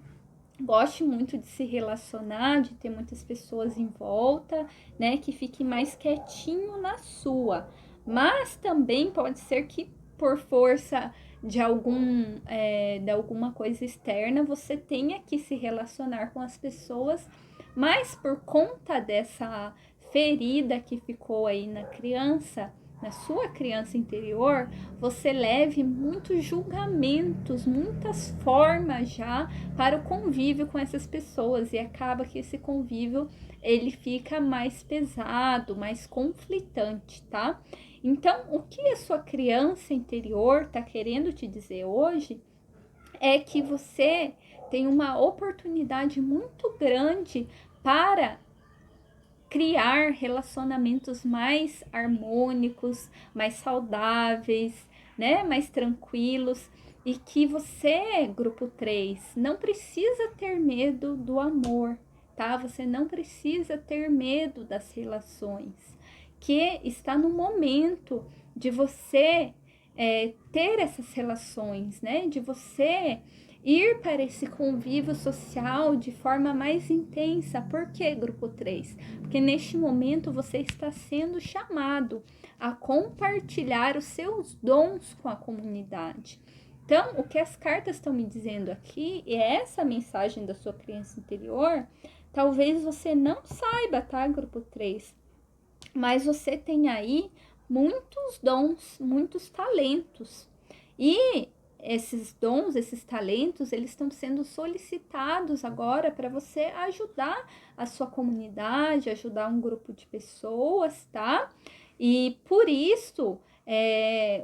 goste muito de se relacionar, de ter muitas pessoas em volta, né? Que fique mais quietinho na sua. Mas também pode ser que por força de alguma coisa externa você tenha que se relacionar com as pessoas, mas por conta dessa ferida que ficou aí na criança, na sua criança interior, você leve muitos julgamentos, muitas formas já para o convívio com essas pessoas, e acaba que esse convívio ele fica mais pesado, mais conflitante, tá? Então, o que a sua criança interior está querendo te dizer hoje é que você tem uma oportunidade muito grande para criar relacionamentos mais harmônicos, mais saudáveis, né? Mais tranquilos. E que você, grupo 3, não precisa ter medo do amor, tá? Você não precisa ter medo das relações, que está no momento de você ter essas relações, né? De você ir para esse convívio social de forma mais intensa. Por que, grupo 3? Porque neste momento você está sendo chamado a compartilhar os seus dons com a comunidade. Então, o que as cartas estão me dizendo aqui, e essa mensagem da sua criança interior, talvez você não saiba, tá, grupo 3? Mas você tem aí muitos dons, muitos talentos. E esses dons, esses talentos, eles estão sendo solicitados agora para você ajudar a sua comunidade, ajudar um grupo de pessoas, tá? E por isso,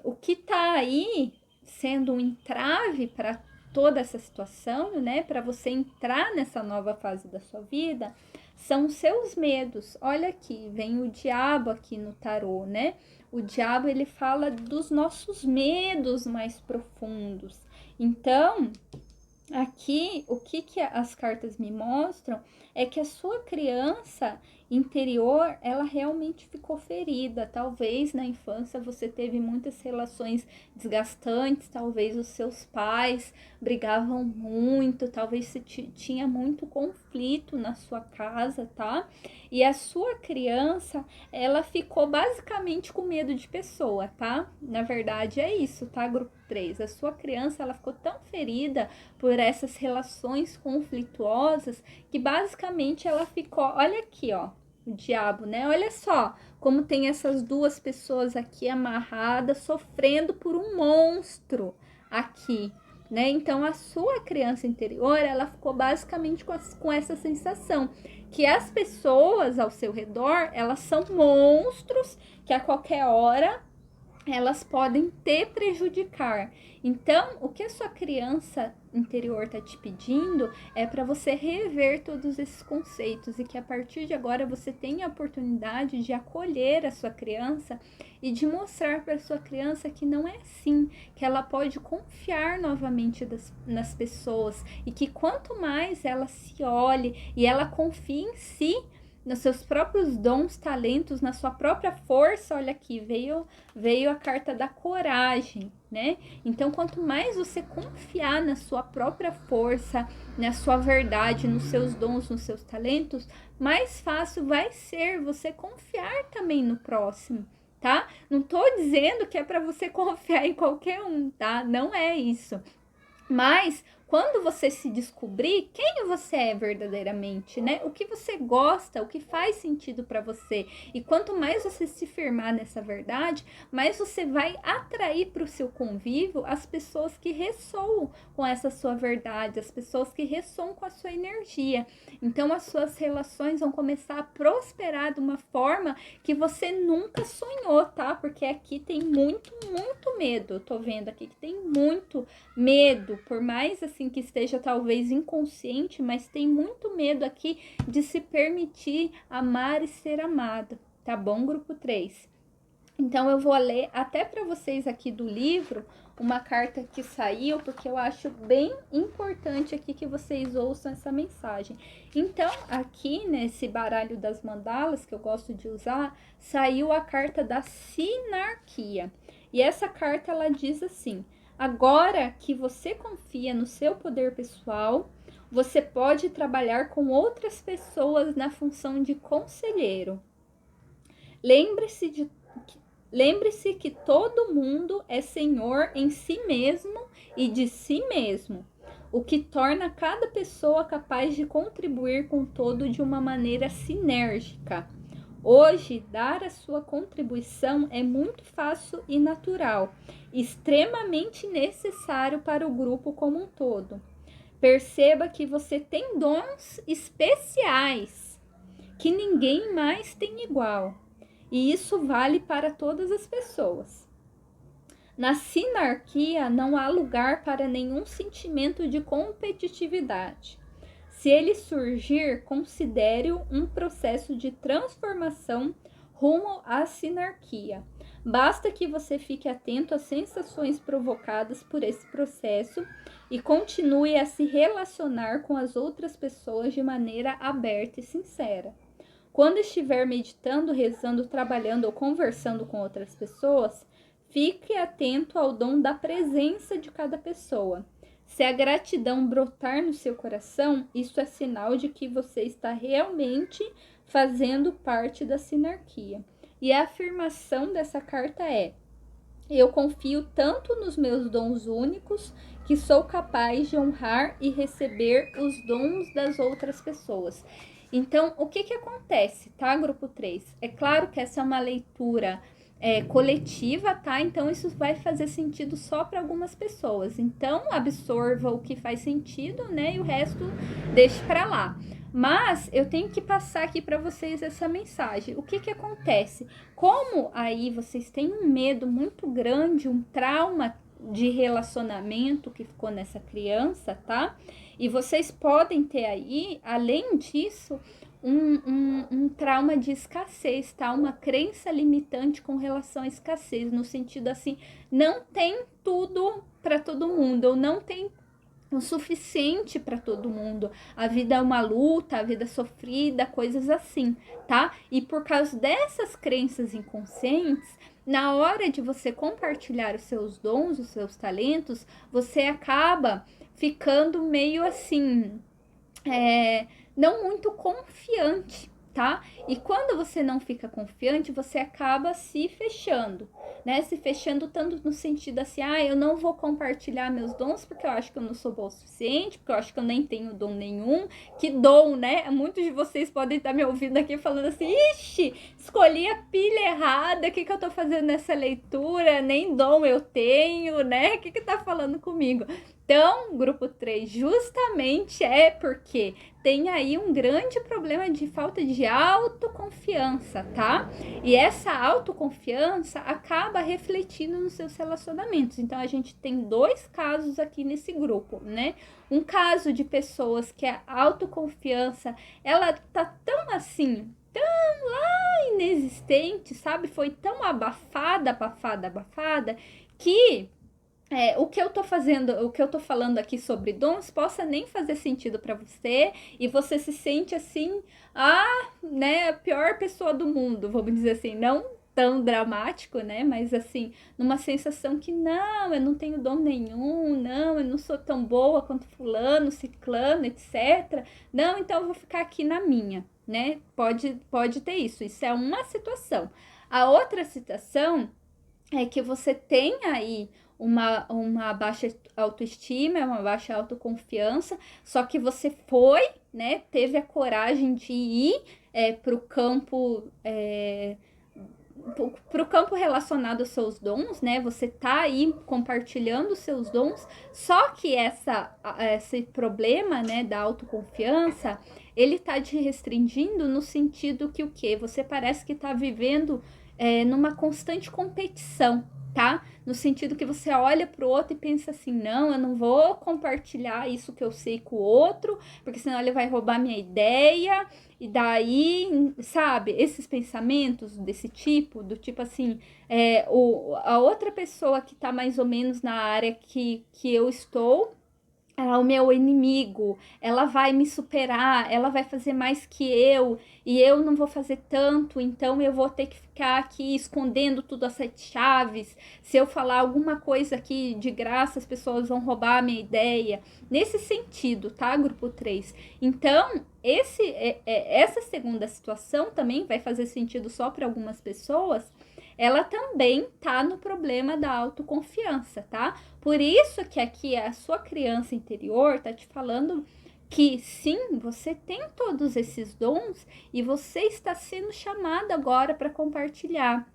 o que tá aí sendo um entrave para toda essa situação, né? Para você entrar nessa nova fase da sua vida, são seus medos. Olha aqui, vem o diabo aqui no tarô, né? O diabo, ele fala dos nossos medos mais profundos. Então, aqui, o que as cartas me mostram é que a sua criança interior, ela realmente ficou ferida. Talvez na infância você teve muitas relações desgastantes, talvez os seus pais brigavam muito, talvez você tinha muito conflito na sua casa, tá? E a sua criança, ela ficou basicamente com medo de pessoa, tá? Na verdade é isso, tá, grupo 3? A sua criança, ela ficou tão ferida por essas relações conflituosas que basicamente ela ficou, olha aqui, ó, o diabo, né? Olha só como tem essas duas pessoas aqui amarradas, sofrendo por um monstro aqui, né? Então a sua criança interior, ela ficou basicamente com essa sensação que as pessoas ao seu redor, elas são monstros que a qualquer hora elas podem te prejudicar. Então, o que a sua criança interior está te pedindo é para você rever todos esses conceitos e que a partir de agora você tenha a oportunidade de acolher a sua criança e de mostrar para a sua criança que não é assim, que ela pode confiar novamente nas pessoas e que quanto mais ela se olhe e ela confie em si, nos seus próprios dons, talentos, na sua própria força. Olha aqui, veio a carta da coragem, né? Então, quanto mais você confiar na sua própria força, na sua verdade, nos seus dons, nos seus talentos, mais fácil vai ser você confiar também no próximo, tá? Não tô dizendo que é para você confiar em qualquer um, tá? Não é isso. Mas quando você se descobrir quem você é verdadeiramente, né? O que você gosta, o que faz sentido para você. E quanto mais você se firmar nessa verdade, mais você vai atrair para o seu convívio as pessoas que ressoam com essa sua verdade, as pessoas que ressoam com a sua energia. Então as suas relações vão começar a prosperar de uma forma que você nunca sonhou, tá? Porque aqui tem muito, muito medo. Eu tô vendo aqui que tem muito medo, por mais assim que esteja talvez inconsciente, mas tem muito medo aqui de se permitir amar e ser amado, tá bom, grupo 3? Então eu vou ler até para vocês aqui do livro uma carta que saiu, porque eu acho bem importante aqui que vocês ouçam essa mensagem. Então, aqui nesse baralho das mandalas que eu gosto de usar, saiu a carta da sinarquia. E essa carta ela diz assim: agora que você confia no seu poder pessoal, você pode trabalhar com outras pessoas na função de conselheiro. Lembre-se Lembre-se que todo mundo é senhor em si mesmo e de si mesmo, o que torna cada pessoa capaz de contribuir com o todo de uma maneira sinérgica. Hoje, dar a sua contribuição é muito fácil e natural, extremamente necessário para o grupo como um todo. Perceba que você tem dons especiais, que ninguém mais tem igual, e isso vale para todas as pessoas. Na sinarquia não há lugar para nenhum sentimento de competitividade. Se ele surgir, considere-o um processo de transformação rumo à sinarquia. Basta que você fique atento às sensações provocadas por esse processo e continue a se relacionar com as outras pessoas de maneira aberta e sincera. Quando estiver meditando, rezando, trabalhando ou conversando com outras pessoas, fique atento ao dom da presença de cada pessoa. Se a gratidão brotar no seu coração, isso é sinal de que você está realmente fazendo parte da sinarquia. E a afirmação dessa carta é: eu confio tanto nos meus dons únicos que sou capaz de honrar e receber os dons das outras pessoas. Então, o que acontece, tá, grupo 3? É claro que essa é uma leitura coletiva, tá? Então, isso vai fazer sentido só para algumas pessoas. Então, absorva o que faz sentido, né? E o resto deixe para lá. Mas eu tenho que passar aqui para vocês essa mensagem. O que acontece? Como aí vocês têm um medo muito grande, um trauma de relacionamento que ficou nessa criança, tá? E vocês podem ter aí, além disso, um trauma de escassez, tá? Uma crença limitante com relação à escassez, no sentido assim, não tem tudo para todo mundo, ou não tem o suficiente para todo mundo. A vida é uma luta, a vida é sofrida, coisas assim, tá? E por causa dessas crenças inconscientes, na hora de você compartilhar os seus dons, os seus talentos, você acaba ficando meio assim, não muito confiante, tá? E quando você não fica confiante, você acaba se fechando, né? Se fechando tanto no sentido assim, eu não vou compartilhar meus dons porque eu acho que eu não sou boa o suficiente, porque eu acho que eu nem tenho dom nenhum. Que dom, né? Muitos de vocês podem estar me ouvindo aqui falando assim, ixi, escolhi a pilha errada, o que eu tô fazendo nessa leitura? Nem dom eu tenho, né? O que tá falando comigo? Então, grupo 3, justamente é porque tem aí um grande problema de falta de autoconfiança, tá? E essa autoconfiança acaba refletindo nos seus relacionamentos. Então, a gente tem dois casos aqui nesse grupo, né? Um caso de pessoas que a autoconfiança, ela tá tão assim, tão lá inexistente, sabe? Foi tão abafada, que o que eu tô fazendo, o que eu tô falando aqui sobre dons possa nem fazer sentido para você e você se sente assim, né, a pior pessoa do mundo, vamos dizer assim, não tão dramático, né, mas assim, numa sensação que não, eu não tenho dom nenhum, não, eu não sou tão boa quanto fulano, ciclano, etc. Não, então eu vou ficar aqui na minha, né? Pode ter isso é uma situação. A outra situação é que você tem aí uma baixa autoestima, uma baixa autoconfiança, só que você foi, né, teve a coragem de ir para o campo relacionado aos seus dons, né? Você tá aí compartilhando os seus dons, só que esse problema, né, da autoconfiança, ele tá te restringindo no sentido que o quê? Você parece que tá vivendo numa constante competição, tá? No sentido que você olha pro outro e pensa assim, não, eu não vou compartilhar isso que eu sei com o outro, porque senão ele vai roubar minha ideia, e daí, sabe, esses pensamentos desse tipo, do tipo assim, a outra pessoa que tá mais ou menos na área que eu estou, ela é o meu inimigo, ela vai me superar, ela vai fazer mais que eu, e eu não vou fazer tanto, então eu vou ter que ficar aqui escondendo tudo as 7 chaves. Se eu falar alguma coisa aqui de graça, as pessoas vão roubar a minha ideia. Nesse sentido, tá, grupo 3? Então, essa segunda situação também vai fazer sentido só para algumas pessoas, ela também tá no problema da autoconfiança, tá? Por isso que aqui a sua criança interior tá te falando que sim, você tem todos esses dons e você está sendo chamado agora para compartilhar.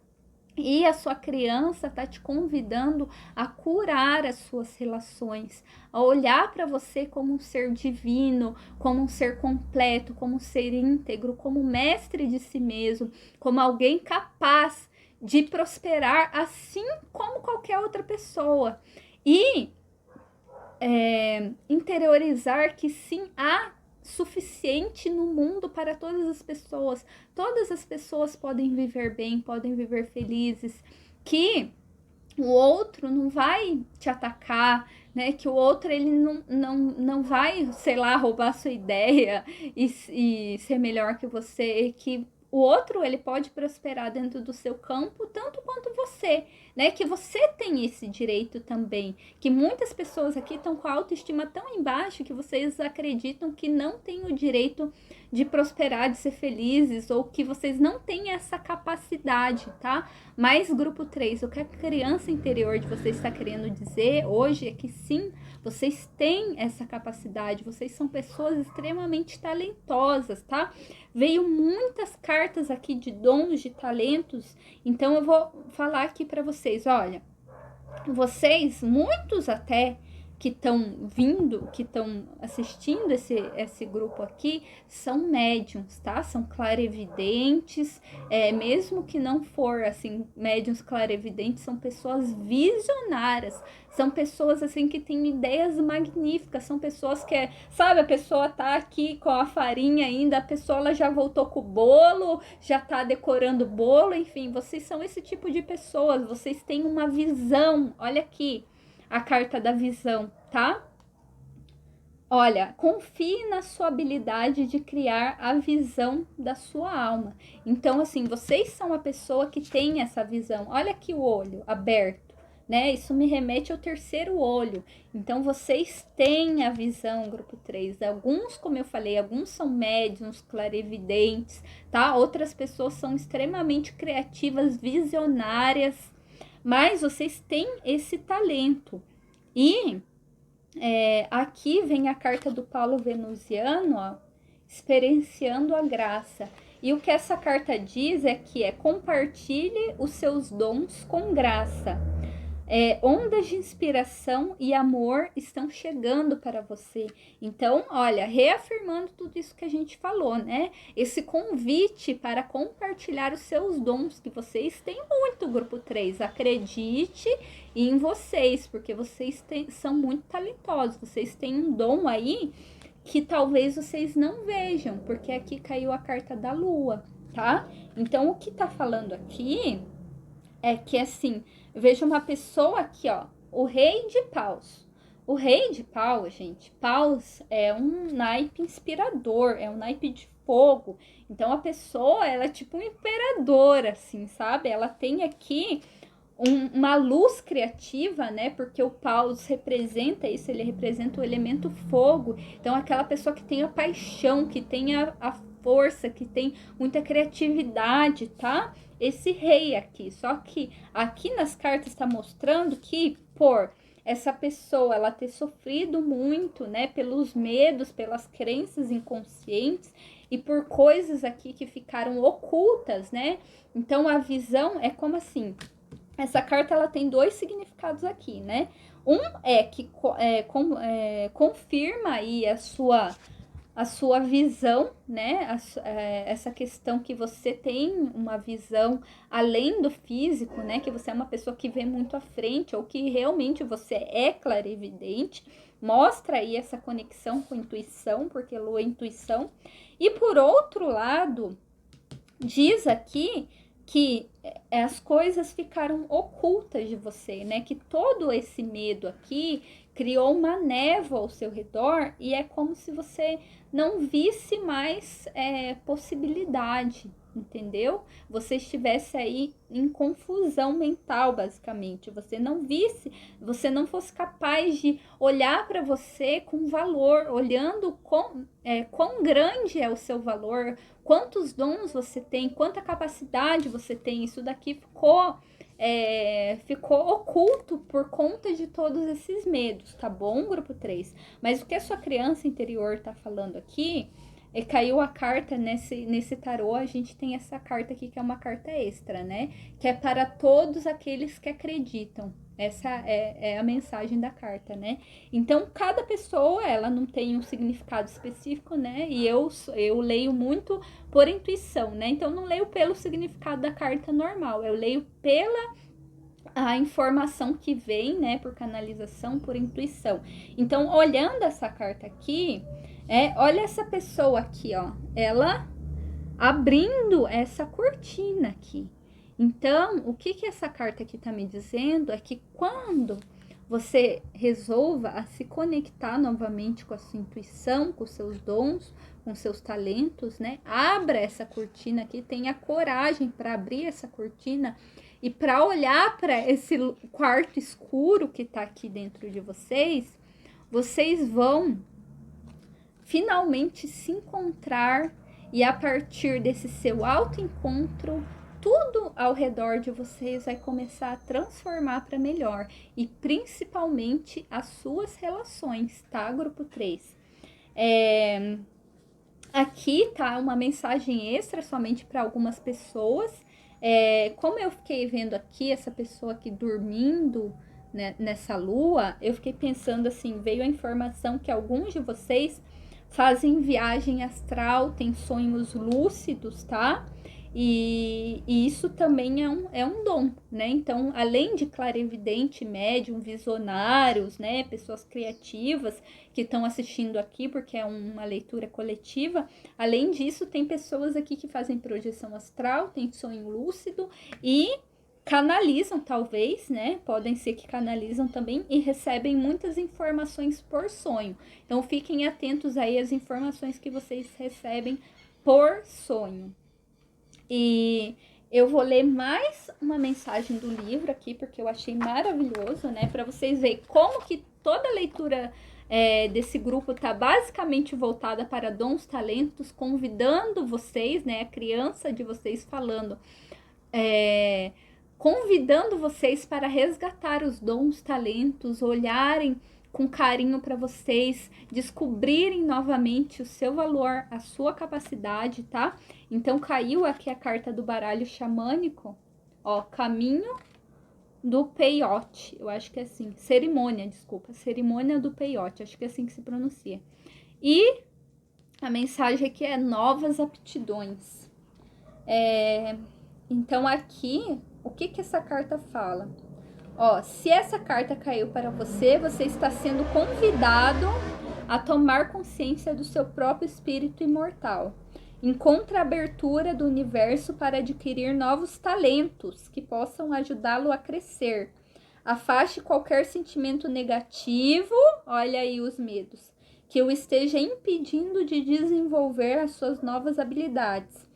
E a sua criança está te convidando a curar as suas relações, a olhar para você como um ser divino, como um ser completo, como um ser íntegro, como mestre de si mesmo, como alguém capaz de prosperar assim como qualquer outra pessoa. E interiorizar que sim, há suficiente no mundo para todas as pessoas. Todas as pessoas podem viver bem, podem viver felizes, que o outro não vai te atacar, né? Que o outro ele não vai, sei lá, roubar sua ideia e ser melhor que você, que o outro ele pode prosperar dentro do seu campo tanto quanto você, né? Que você tem esse direito também. Que muitas pessoas aqui estão com a autoestima tão embaixo que vocês acreditam que não têm o direito de prosperar, de ser felizes, ou que vocês não têm essa capacidade, tá? Mas grupo 3, o que a criança interior de vocês está querendo dizer hoje é que sim, vocês têm essa capacidade, vocês são pessoas extremamente talentosas, tá? Veio muitas cartas aqui de dons, de talentos, então eu vou falar aqui para vocês, olha, vocês, muitos até que estão vindo, que estão assistindo esse grupo aqui, são médiums, tá? São clarevidentes, mesmo que não for, assim, médiums clarevidentes, são pessoas visionárias, são pessoas, assim, que têm ideias magníficas, são pessoas que, sabe, a pessoa tá aqui com a farinha ainda, a pessoa ela já voltou com o bolo, já tá decorando o bolo, enfim, vocês são esse tipo de pessoas, vocês têm uma visão, olha aqui, a carta da visão, tá? Olha, confie na sua habilidade de criar a visão da sua alma. Então, assim, vocês são a pessoa que tem essa visão. Olha aqui o olho aberto, né? Isso me remete ao terceiro olho. Então, vocês têm a visão, grupo 3. Alguns, como eu falei, alguns são médiums, clarividentes, tá? Outras pessoas são extremamente criativas, visionárias, mas vocês têm esse talento. E aqui vem a carta do Paulo Venusiano, ó, experienciando a graça. E o que essa carta diz é que compartilhe os seus dons com graça. Ondas de inspiração e amor estão chegando para você. Então, olha, reafirmando tudo isso que a gente falou, né? Esse convite para compartilhar os seus dons, que vocês têm muito, grupo 3. Acredite em vocês, porque vocês são muito talentosos. Vocês têm um dom aí que talvez vocês não vejam, porque aqui caiu a carta da lua, tá? Então, o que tá falando aqui é que, assim, veja uma pessoa aqui, ó, o rei de paus. O rei de paus, gente, paus é um naipe inspirador, é um naipe de fogo. Então, a pessoa, ela é tipo um imperador, assim, sabe? Ela tem aqui uma luz criativa, né? Porque o paus representa isso, ele representa o elemento fogo. Então, aquela pessoa que tem a paixão, que tem a força, que tem muita criatividade, tá? Esse rei aqui. Só que aqui nas cartas está mostrando que por essa pessoa ela ter sofrido muito, né, pelos medos, pelas crenças inconscientes e por coisas aqui que ficaram ocultas, né? Então a visão é como assim, essa carta ela tem dois significados aqui, né? Um é que confirma aí a sua visão, né? Essa questão que você tem uma visão além do físico, né? Que você é uma pessoa que vê muito à frente ou que realmente você é clarividente. Mostra aí essa conexão com intuição, porque Lua é intuição. E por outro lado, diz aqui que as coisas ficaram ocultas de você, né? Que todo esse medo aqui criou uma névoa ao seu redor e é como se você não visse mais possibilidade, entendeu? Você estivesse aí em confusão mental, basicamente. Você não visse, você não fosse capaz de olhar para você com valor, olhando quão grande é o seu valor, quantos dons você tem, quanta capacidade você tem. Isso daqui ficou oculto por conta de todos esses medos, tá bom, grupo 3? Mas o que a sua criança interior tá falando aqui, caiu a carta nesse tarô, a gente tem essa carta aqui que é uma carta extra, né? Que é para todos aqueles que acreditam. Essa é a mensagem da carta, né? Então, cada pessoa, ela não tem um significado específico, né? E eu leio muito por intuição, né? Então, não leio pelo significado da carta normal, eu leio pela a informação que vem, né? Por canalização, por intuição. Então, olhando essa carta aqui, olha essa pessoa aqui, ó. Ela abrindo essa cortina aqui. Então, o que essa carta aqui tá me dizendo é que quando você resolva a se conectar novamente com a sua intuição, com os seus dons, com seus talentos, né? Abra essa cortina aqui, tenha coragem para abrir essa cortina e para olhar para esse quarto escuro que tá aqui dentro de vocês, vocês vão finalmente se encontrar e a partir desse seu autoencontro, tudo ao redor de vocês vai começar a transformar para melhor e principalmente as suas relações, tá, grupo 3? Aqui tá uma mensagem extra somente para algumas pessoas. Como eu fiquei vendo aqui essa pessoa aqui dormindo, né, nessa lua, eu fiquei pensando assim, veio a informação que alguns de vocês fazem viagem astral, tem sonhos lúcidos, tá? E isso também é um dom, né? Então, além de clarividente, médium, visionários, né? Pessoas criativas que estão assistindo aqui, porque é uma leitura coletiva. Além disso, tem pessoas aqui que fazem projeção astral, tem sonho lúcido e canalizam, talvez, né? Podem ser que canalizam também e recebem muitas informações por sonho. Então, fiquem atentos aí às informações que vocês recebem por sonho. E eu vou ler mais uma mensagem do livro aqui, porque eu achei maravilhoso, né? Para vocês verem como que toda a leitura desse grupo tá basicamente voltada para dons, talentos, convidando vocês, né? A criança de vocês falando, convidando vocês para resgatar os dons, talentos, olharem com carinho para vocês, descobrirem novamente o seu valor, a sua capacidade, tá? Então, caiu aqui a carta do baralho xamânico, ó, caminho do peiote, eu acho que é assim, cerimônia do peiote, acho que é assim que se pronuncia. E a mensagem aqui é novas aptidões. Então, aqui, o que essa carta fala? Ó, se essa carta caiu para você, você está sendo convidado a tomar consciência do seu próprio espírito imortal. Encontre a abertura do universo para adquirir novos talentos que possam ajudá-lo a crescer. Afaste qualquer sentimento negativo, olha aí os medos, que o esteja impedindo de desenvolver as suas novas habilidades.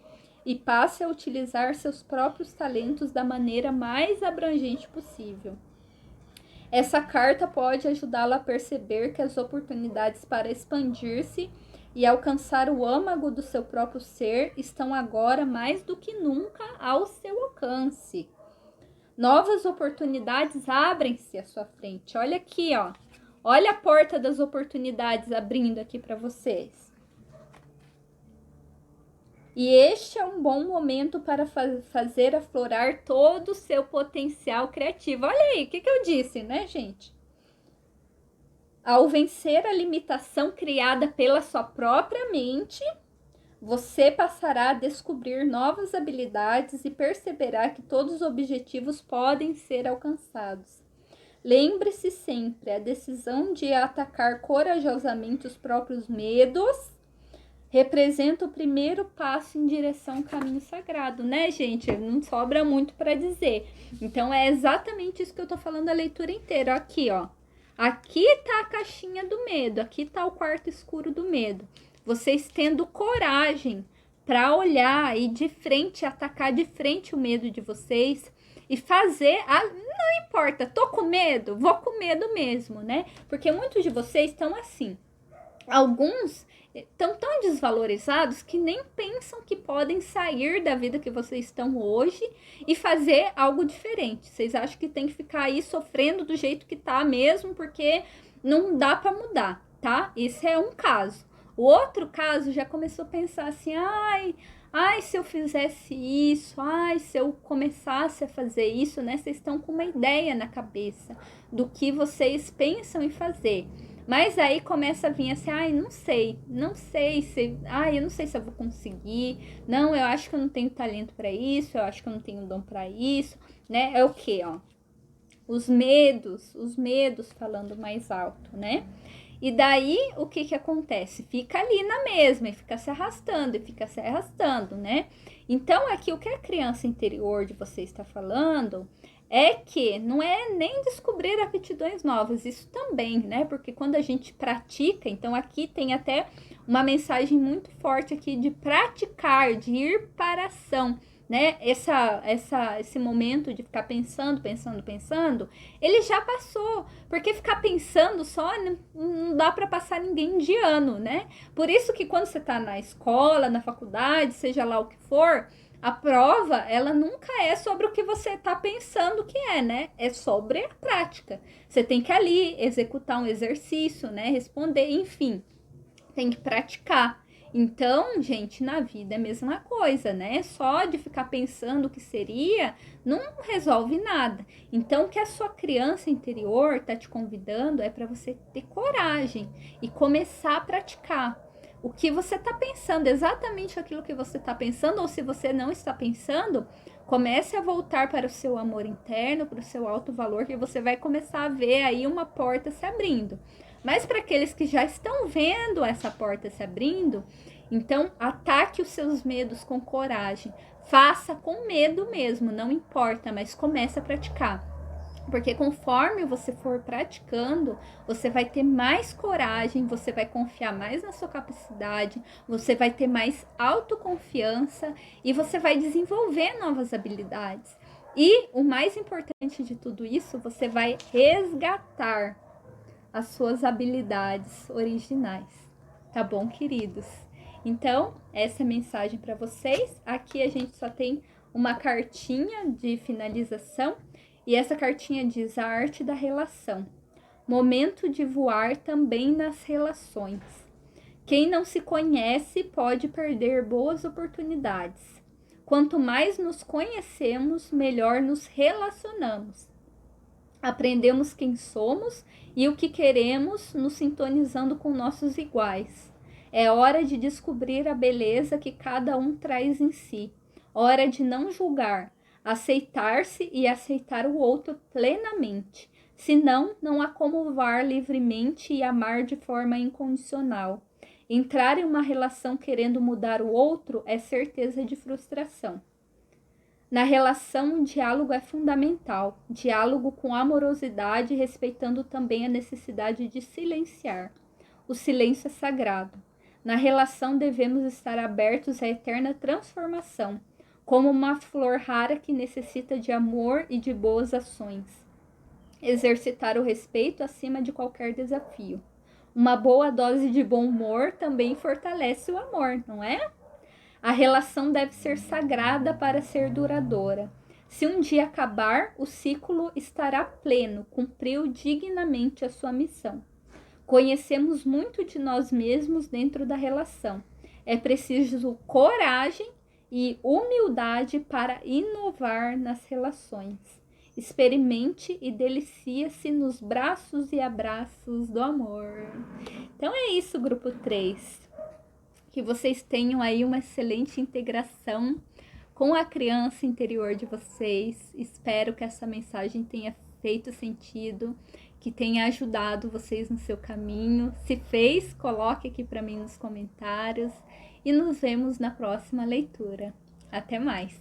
E passe a utilizar seus próprios talentos da maneira mais abrangente possível. Essa carta pode ajudá-lo a perceber que as oportunidades para expandir-se e alcançar o âmago do seu próprio ser estão agora mais do que nunca ao seu alcance. Novas oportunidades abrem-se à sua frente. Olha aqui, ó. Olha a porta das oportunidades abrindo aqui para vocês. E este é um bom momento para fazer aflorar todo o seu potencial criativo. Olha aí, o que eu disse, né, gente? Ao vencer a limitação criada pela sua própria mente, você passará a descobrir novas habilidades e perceberá que todos os objetivos podem ser alcançados. Lembre-se sempre, a decisão de atacar corajosamente os próprios medos representa o primeiro passo em direção ao caminho sagrado, né, gente? Não sobra muito para dizer. Então, é exatamente isso que eu tô falando a leitura inteira. Aqui, ó. Aqui tá a caixinha do medo, aqui tá o quarto escuro do medo. Vocês tendo coragem para olhar e de frente, atacar de frente o medo de vocês e fazer não importa, tô com medo, vou com medo mesmo, né? Porque muitos de vocês estão assim. Alguns estão tão desvalorizados que nem pensam que podem sair da vida que vocês estão hoje e fazer algo diferente. Vocês acham que tem que ficar aí sofrendo do jeito que tá mesmo, porque não dá para mudar, tá? Esse é um caso. O outro caso já começou a pensar assim, ai, se eu fizesse isso, ai, se eu começasse a fazer isso, né? Vocês estão com uma ideia na cabeça do que vocês pensam em fazer. Mas aí começa a vir assim, não sei se, eu não sei se eu vou conseguir. Não, eu acho que eu não tenho talento para isso, eu acho que eu não tenho dom para isso, né? É o quê, ó? Os medos falando mais alto, né? E daí, o que acontece? Fica ali na mesma, e fica se arrastando, né? Então, aqui, o que a criança interior de você está falando é que não é nem descobrir aptidões novas, isso também, né? Porque quando a gente pratica, então aqui tem até uma mensagem muito forte aqui de praticar, de ir para a ação, né? Esse momento de ficar pensando, ele já passou, porque ficar pensando só não dá para passar ninguém de ano, né? Por isso que quando você está na escola, na faculdade, seja lá o que for, a prova, ela nunca é sobre o que você está pensando que é, né? É sobre a prática. Você tem que ali executar um exercício, né? Responder, enfim, tem que praticar. Então, gente, na vida é a mesma coisa, né? Só de ficar pensando o que seria, não resolve nada. Então, o que a sua criança interior tá te convidando é para você ter coragem e começar a praticar. O que você está pensando, exatamente aquilo que você está pensando, ou se você não está pensando, comece a voltar para o seu amor interno, para o seu alto valor, que você vai começar a ver aí uma porta se abrindo. Mas para aqueles que já estão vendo essa porta se abrindo, então ataque os seus medos com coragem. Faça com medo mesmo, não importa, mas comece a praticar. Porque conforme você for praticando, você vai ter mais coragem, você vai confiar mais na sua capacidade, você vai ter mais autoconfiança e você vai desenvolver novas habilidades. E o mais importante de tudo isso, você vai resgatar as suas habilidades originais. Tá bom, queridos? Então, essa é a mensagem para vocês. Aqui a gente só tem uma cartinha de finalização. E essa cartinha diz a arte da relação. Momento de voar também nas relações. Quem não se conhece pode perder boas oportunidades. Quanto mais nos conhecemos, melhor nos relacionamos. Aprendemos quem somos e o que queremos, nos sintonizando com nossos iguais. É hora de descobrir a beleza que cada um traz em si. Hora de não julgar, aceitar-se e aceitar o outro plenamente. Senão, não há como voar livremente e amar de forma incondicional. Entrar em uma relação querendo mudar o outro é certeza de frustração. Na relação, o diálogo é fundamental. Diálogo com amorosidade, respeitando também a necessidade de silenciar. O silêncio é sagrado. Na relação, devemos estar abertos à eterna transformação, como uma flor rara que necessita de amor e de boas ações. Exercitar o respeito acima de qualquer desafio. Uma boa dose de bom humor também fortalece o amor, não é? A relação deve ser sagrada para ser duradoura. Se um dia acabar, o ciclo estará pleno, cumpriu dignamente a sua missão. Conhecemos muito de nós mesmos dentro da relação. É preciso coragem e humildade para inovar nas relações. Experimente e delicie-se nos braços e abraços do amor. Então é isso, grupo 3. Que vocês tenham aí uma excelente integração com a criança interior de vocês. Espero que essa mensagem tenha feito sentido, que tenha ajudado vocês no seu caminho. Se fez, coloque aqui para mim nos comentários e nos vemos na próxima leitura. Até mais!